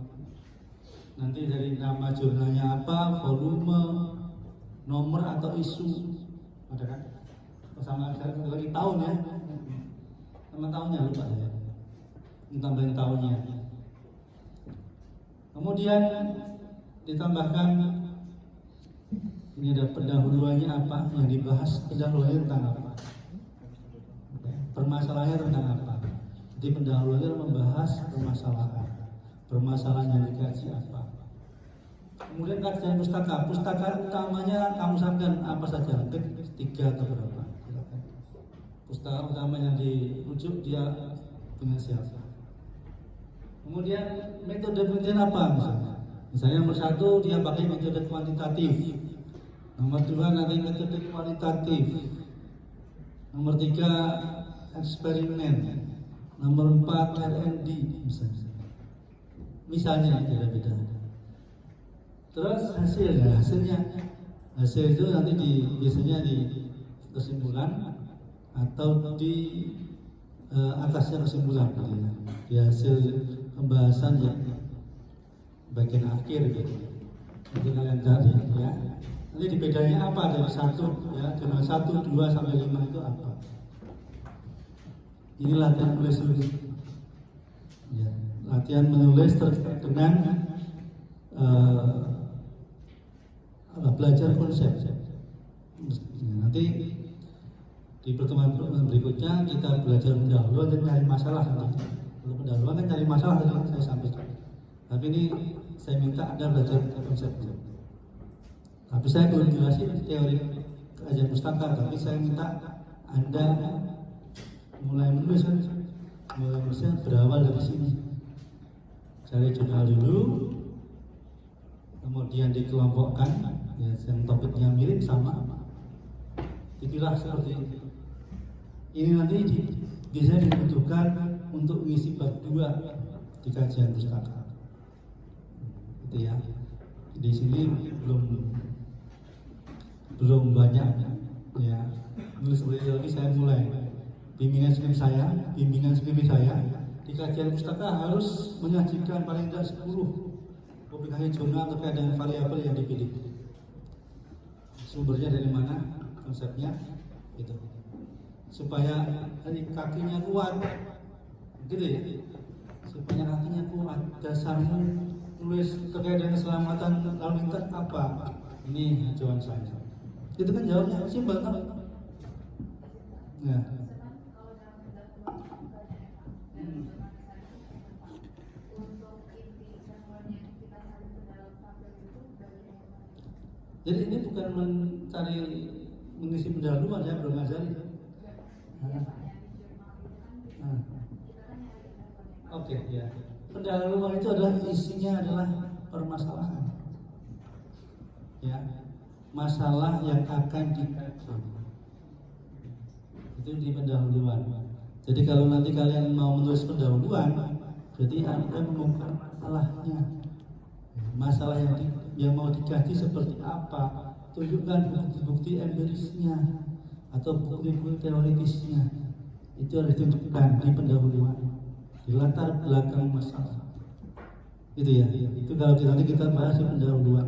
Nanti dari nama jurnalnya apa, volume, nomor atau isu, ada kan? Sama lagi tahun ya, sama tahunnya lupa saya. Tambahin tahunnya. Kemudian ditambahkan ini ada pendahuluannya apa, yang dibahas pendahuluannya tentang apa, permasalahannya tentang apa. Jadi pendahuluannya membahas permasalahan yang dikaji apa. Kemudian kajian pustaka utamanya kamu sampaikan apa saja, 3 atau berapa. Pustaka utama yang dirujuk dia dengan siapa. Kemudian metode penelitian apa misalnya? Misalnya nomor 1 dia pakai metode kuantitatif. Nomor 2 nanti metode kualitatif. Nomor 3 eksperimen. Nomor 4 R&D misalnya. Misalnya beda-beda. Terus hasil itu nanti biasanya di kesimpulan atau di atasnya kesimpulan gitu ya. Di hasil pembahasan yang bagian akhir gitu. Nanti kalian cari ya. Nanti bedanya apa dari 1 ya, dengan 1, 2 sampai 5 itu apa? Ini latihan menulis dulu. Ya, latihan menulis terkait dengan belajar konsep. Nanti di pertemuan berikutnya kita belajar pendahuluan dan cari masalah. Kalau pendahuluan kan cari masalah tadi saya sampaikan. Tapi ini saya minta Anda belajar konsep. Tapi saya belum jelasin teori kajian pustaka. Tapi saya minta Anda mulai menulis kan. Mulai menulisnya berawal dari sini. Cari jurnal dulu, kemudian dikelompokkan ya, yang topiknya mirip sama, dipilah seperti ini. Ini nanti bisa dibutuhkan untuk mengisi bab 2 di kajian pustaka. Itu ya. Di sini belum banyak ya. Nulis seperti lagi saya mulai bimbingan skrip saya di kajian pustaka harus menyajikan paling tidak 10 publikasi jurnal terkait dengan variabel yang dipilih. Sumbernya dari mana, konsepnya, gitu. Supaya kakinya kuat, gitu ya. Supaya kakinya kuat, dasarmu nulis terkait dengan keselamatan lalu lintas apa? Ini jawaban saya. Itu kan jawabnya simpel kan? Nah. Jadi ini bukan mencari mengisi pendahuluan ya, belum ngajari. Oke, ya. Pendahuluan itu adalah isinya adalah permasalahan. Ya. Masalah yang akan dikaji. Itu di pendahuluan. Jadi kalau nanti kalian mau menulis pendahuluan, berarti Anda mengungkap masalahnya. Masalah yang mau dikaji seperti apa, tunjukkan bukti-bukti empirisnya atau bukti-bukti teoritisnya. Itu harus ditunjukkan di pendahuluan, di latar belakang masalah. Itu ya. Itu kalau nanti kita bahas di pendahuluan.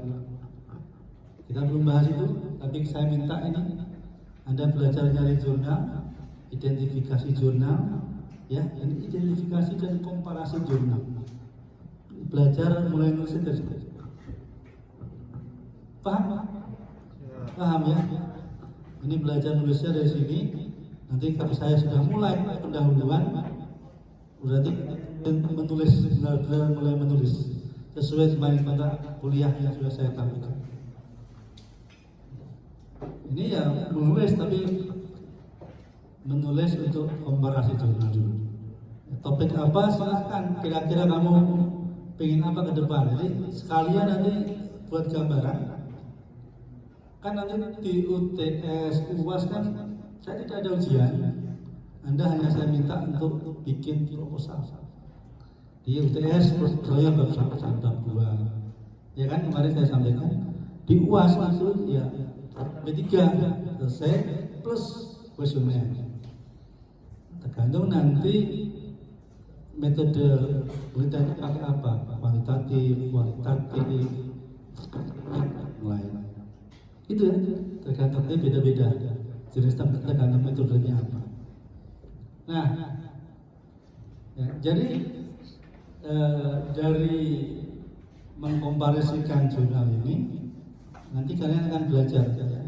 Kita belum bahas itu, tapi saya minta ini Anda belajar nyari jurnal, identifikasi jurnal, ya, ini identifikasi dan komparasi jurnal. Belajar mulai nulis dari situ. Paham? Paham ya? Ini belajar nulisnya dari sini. Nanti kalau saya sudah mulai pendahuluan, berarti menulis benar-benar mulai menulis sesuai dengan mata kuliah yang sudah saya tampilkan. Ini ya menulis, tapi menulis untuk komparasi jurnal dulu. Topik apa silahkan, kira-kira kamu pengen apa ke depan. Jadi sekalian nanti buat gambaran. Kan nanti di UTS, UAS kan saya tidak ada ujian. Anda hanya saya minta untuk bikin proposal. Di UTS saya bab 1 bab 2. Ya kan kemarin saya sampaikan. Di UAS itu ya B3 selesai plus kuesioner. Tergantung nanti metode penelitiannya pakai apa, kuantitatif, kualitatif, lain. Itu ya, tergantung beda-beda. Jenis tergantung metodenya apa. Nah, ya, jadi dari mengkomparasikan jurnal ini, nanti kalian akan belajar, ya.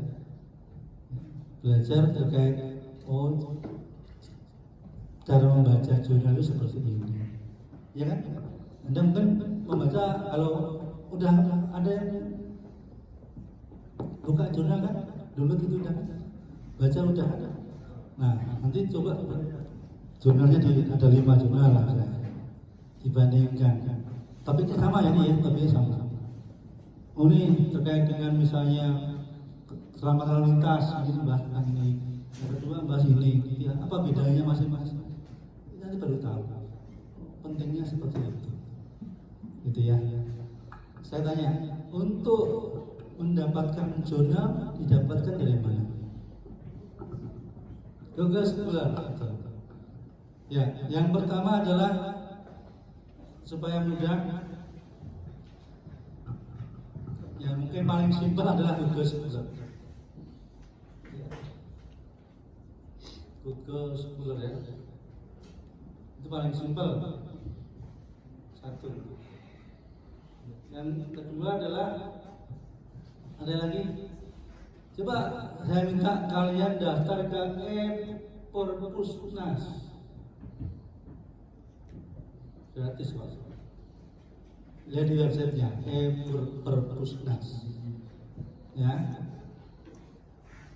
Belajar terkait cara membaca jurnal itu seperti ini, ya kan? Anda mungkin membaca kalau udah ada yang buka jurnal kan, dulu gitu udah baca udah ada. Nah nanti coba jurnalnya ada 5 jurnal lah. dibandingkan. Tapi itu sama ya nih ya, tapi sama. Oh ini terkait dengan misalnya keselamatan lalu lintas, ini bahas ini. Yang kedua bahas ini, ya, apa bedanya masing-masing? Nanti baru tahu. Pentingnya seperti itu, gitu ya. Saya tanya, untuk mendapatkan zona didapatkan dari mana? Tugas bulan. Ya, yang pertama adalah supaya mudah. Yang mungkin paling simpel adalah tugas bulan. Google Scholar ya, itu paling simpel. Satu. Yang kedua adalah ada lagi. Coba saya minta kalian daftar ke e-Perpusnas. Gratis kok. Lihat di websitenya e-Perpusnas. Ya.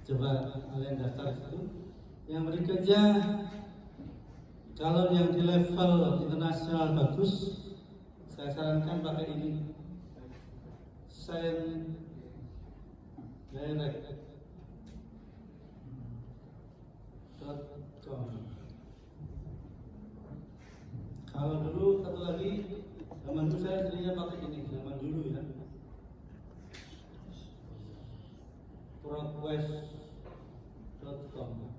Coba kalian daftar itu. Yang berikutnya, kalau yang di level internasional bagus, saya sarankan pakai ini, Science Direct.com. Kalau dulu satu lagi, zaman dulu saya seringnya pakai ini, zaman dulu ya, ProQuest.com.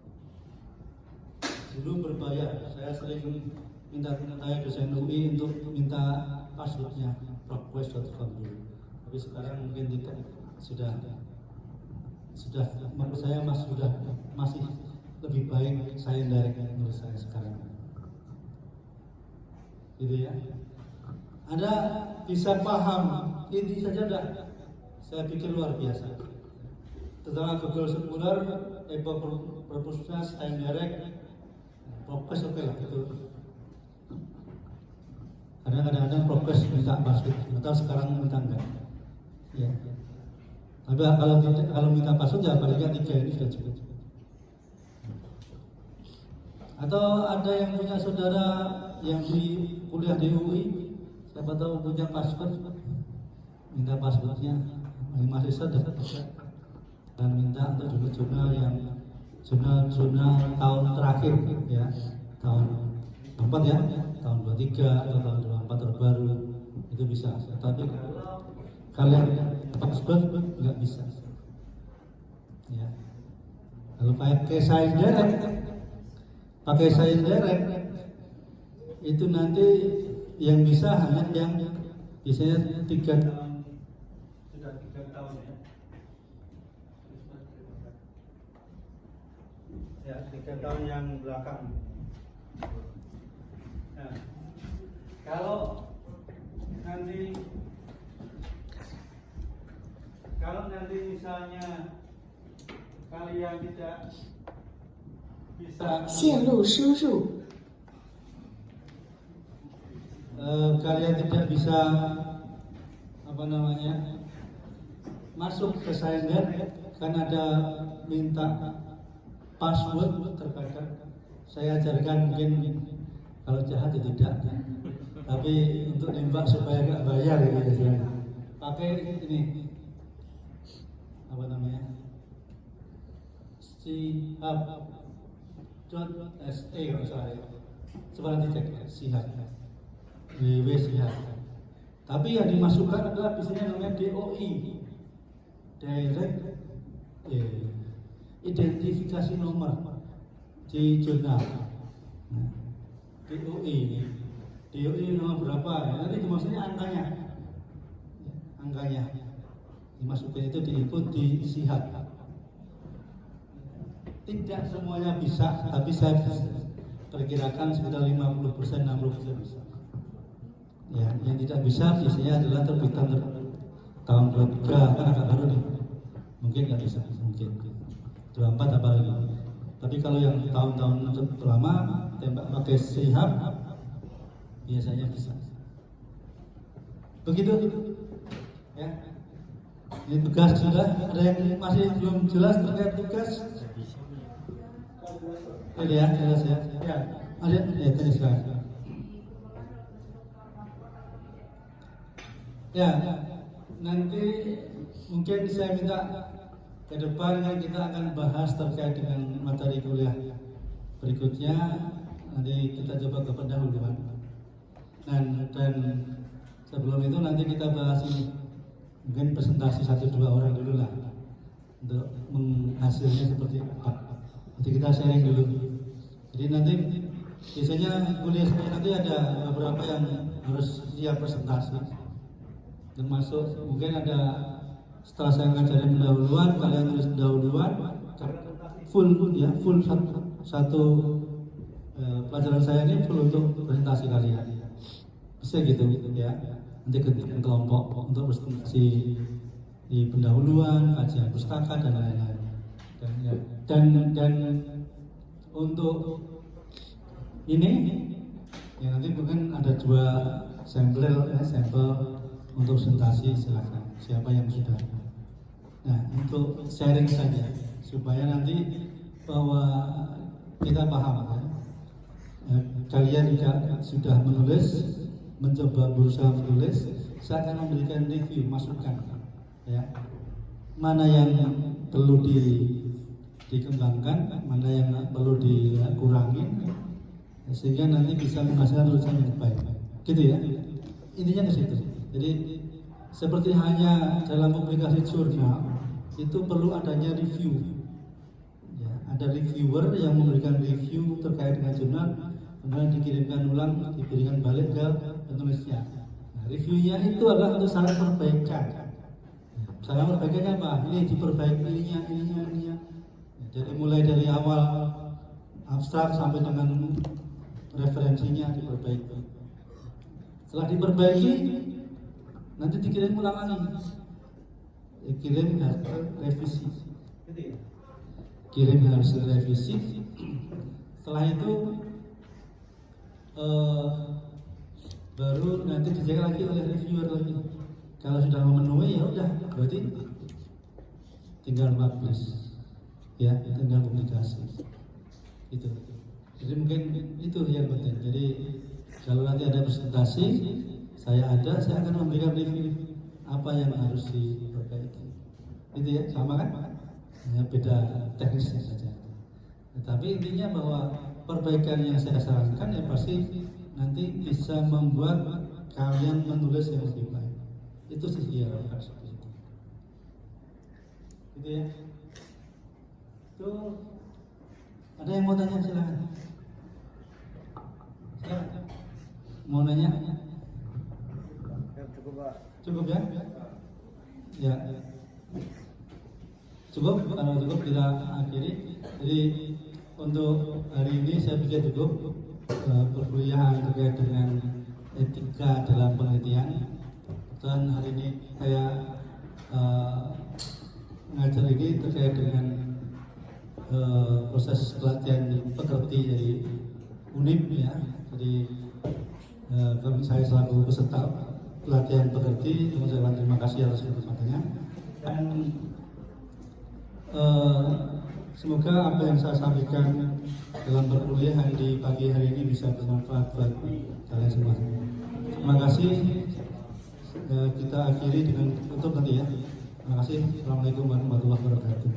Dulu berbayar, saya sering minta saya dosen UI untuk minta passwordnya ProQuest.com dulu. Tapi sekarang mungkin tidak, sudah menurut saya masih lebih baik saya direct menurut saya sekarang. Gitu ya. Anda bisa paham ini saja dah, saya pikir luar biasa. Tentang Google Scholar, e-Perpusnas, Time Direct. Progres oke lah itu. Karena kadang-kadang progres minta password, atau sekarang minta enggak. Ya. Tapi kalau minta password ya paling nggak 3 ini sudah cukup. Atau ada yang punya saudara yang di kuliah di UI, siapa tahu punya password, minta passwordnya, mahasiswa dapat dan minta untuk jurnal yang jurnal tahun terakhir ya, tahun 4 ya, tahun 23 atau tahun 24 terbaru itu bisa. Tapi kalian password nggak bisa ya. Kalau pakai Science Direct itu nanti yang bisa hanya yang biasanya 3 tahun, sudah 3 tahun ya. Ya, 3 tahun yang belakang. Nah, kalau nanti misalnya kalian tidak bisa 线路输入 kalian tidak bisa masuk ke Science kan ada minta password terkadang. Saya ajarkan mungkin kalau jahat ya tidak, tapi untuk nembak supaya nggak bayar gitu ya. Pakai ini Sihab.se kalau salah ya. Coba nanti cek Sihab. Sihab. Tapi yang dimasukkan adalah biasanya namanya DOI, Direct Identifikasi Nomor di jurnal. Nah, DOI nomor berapa? Ya, nanti maksudnya angkanya dimasukin itu diikut di Sihab. Tidak semuanya bisa, tapi saya perkirakan sekitar 50%, 60% bisa. Ya, yang tidak bisa biasanya adalah terbitan tahun 23 kan agak baru nih. Mungkin nggak bisa, mungkin 24 apa lagi. Tapi kalau yang tahun-tahun lama tembak pakai Sihab biasanya bisa. Begitu ya. Ini tugas sudah. Ada yang masih belum jelas terkait tugas? Ya, jelas ya. Ya, ada ya, tanya silakan. Ya, nanti mungkin saya minta ke depan kan kita akan bahas terkait dengan materi kuliah berikutnya. Nanti kita coba ke pendahuluan. Dan sebelum itu nanti kita bahas ini, mungkin presentasi 1-2 orang dulu lah untuk menghasilnya seperti apa. Nanti kita sharing dulu. Jadi nanti biasanya kuliah saya nanti ada beberapa yang harus siap presentasi, termasuk mungkin ada setelah saya ngajarin pendahuluan, kalian tulis pendahuluan full ya, full satu pelajaran saya ini full untuk presentasi kalian. Bisa gitu ya. Nanti ke kelompok untuk presentasi di pendahuluan, kajian pustaka dan lain-lain. Dan untuk ini ya nanti mungkin ada 2 sampel untuk presentasi, silakan siapa yang sudah. Nah, untuk sharing saja supaya nanti bahwa kita paham ya. Kalian juga sudah menulis, mencoba berusaha menulis, saya akan memberikan review, masukan ya. Mana yang perlu dikembangkan, mana yang perlu dikurangi, sehingga nanti bisa menghasilkan tulisan yang baik. Gitu ya. Intinya ke situ. Jadi seperti hanya dalam publikasi jurnal itu perlu adanya review. Ya, ada reviewer yang memberikan review terkait dengan jurnal, kemudian dikirimkan ulang, diberikan balik ke penulisnya. Nah, reviewnya itu adalah untuk saran perbaikan. Saran perbaikannya apa? Ini diperbaiki ininya. Jadi mulai dari awal abstrak sampai dengan referensinya diperbaiki. Setelah diperbaiki, nanti dikirim ulang lagi. Kirim hasil revisi. Kirim hasil revisi. Setelah itu baru nanti dicek lagi oleh reviewer lagi. Kalau sudah memenuhi ya udah, berarti tinggal publish. Ya, tinggal publikasi. Itu. Jadi mungkin itu yang penting. Jadi kalau nanti ada presentasi, saya akan memberikan review apa yang harus diperbaiki. Itu ya, sama kan? Hanya beda teknisnya saja. Tetapi intinya bahwa perbaikan yang saya sarankan ya pasti nanti bisa membuat kalian menulis yang lebih baik. Itu sih diharapkan seperti itu. Gitu ya. Itu ada yang mau tanya, silakan. Silakan. Mau nanya? Cukup Pak. Cukup ya? Ya. Cukup, kalau cukup kita akhiri. Jadi untuk hari ini saya pikir cukup perkuliahan terkait dengan etika dalam penelitian. Dan hari ini saya mengajar ini terkait dengan proses pelatihan pekerti dari UNIP ya. Jadi saya selaku peserta pelatihan pekerti, mengucapkan terima kasih atas kesempatannya. Dan semoga apa yang saya sampaikan dalam perkuliahan di pagi hari ini bisa bermanfaat buat kalian semua. Terima kasih. Kita akhiri dengan tutup nanti ya. Terima kasih. Assalamualaikum warahmatullahi wabarakatuh.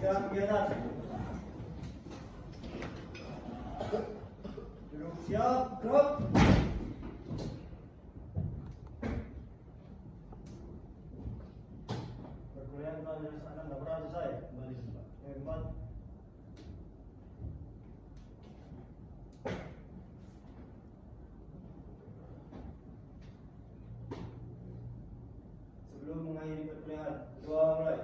Siap, kegiatan. Duduk siap, drop. Perkuliahan pelajaran akan tidak pernah selesai. Kembali Pak. Yang keempat. Sebelum mengakhiri perkuliahan, doa mulai.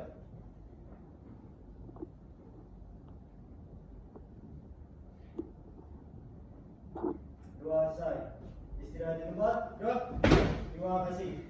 Doa selesai. Istirahat di tempat. Drop. Terima kasih.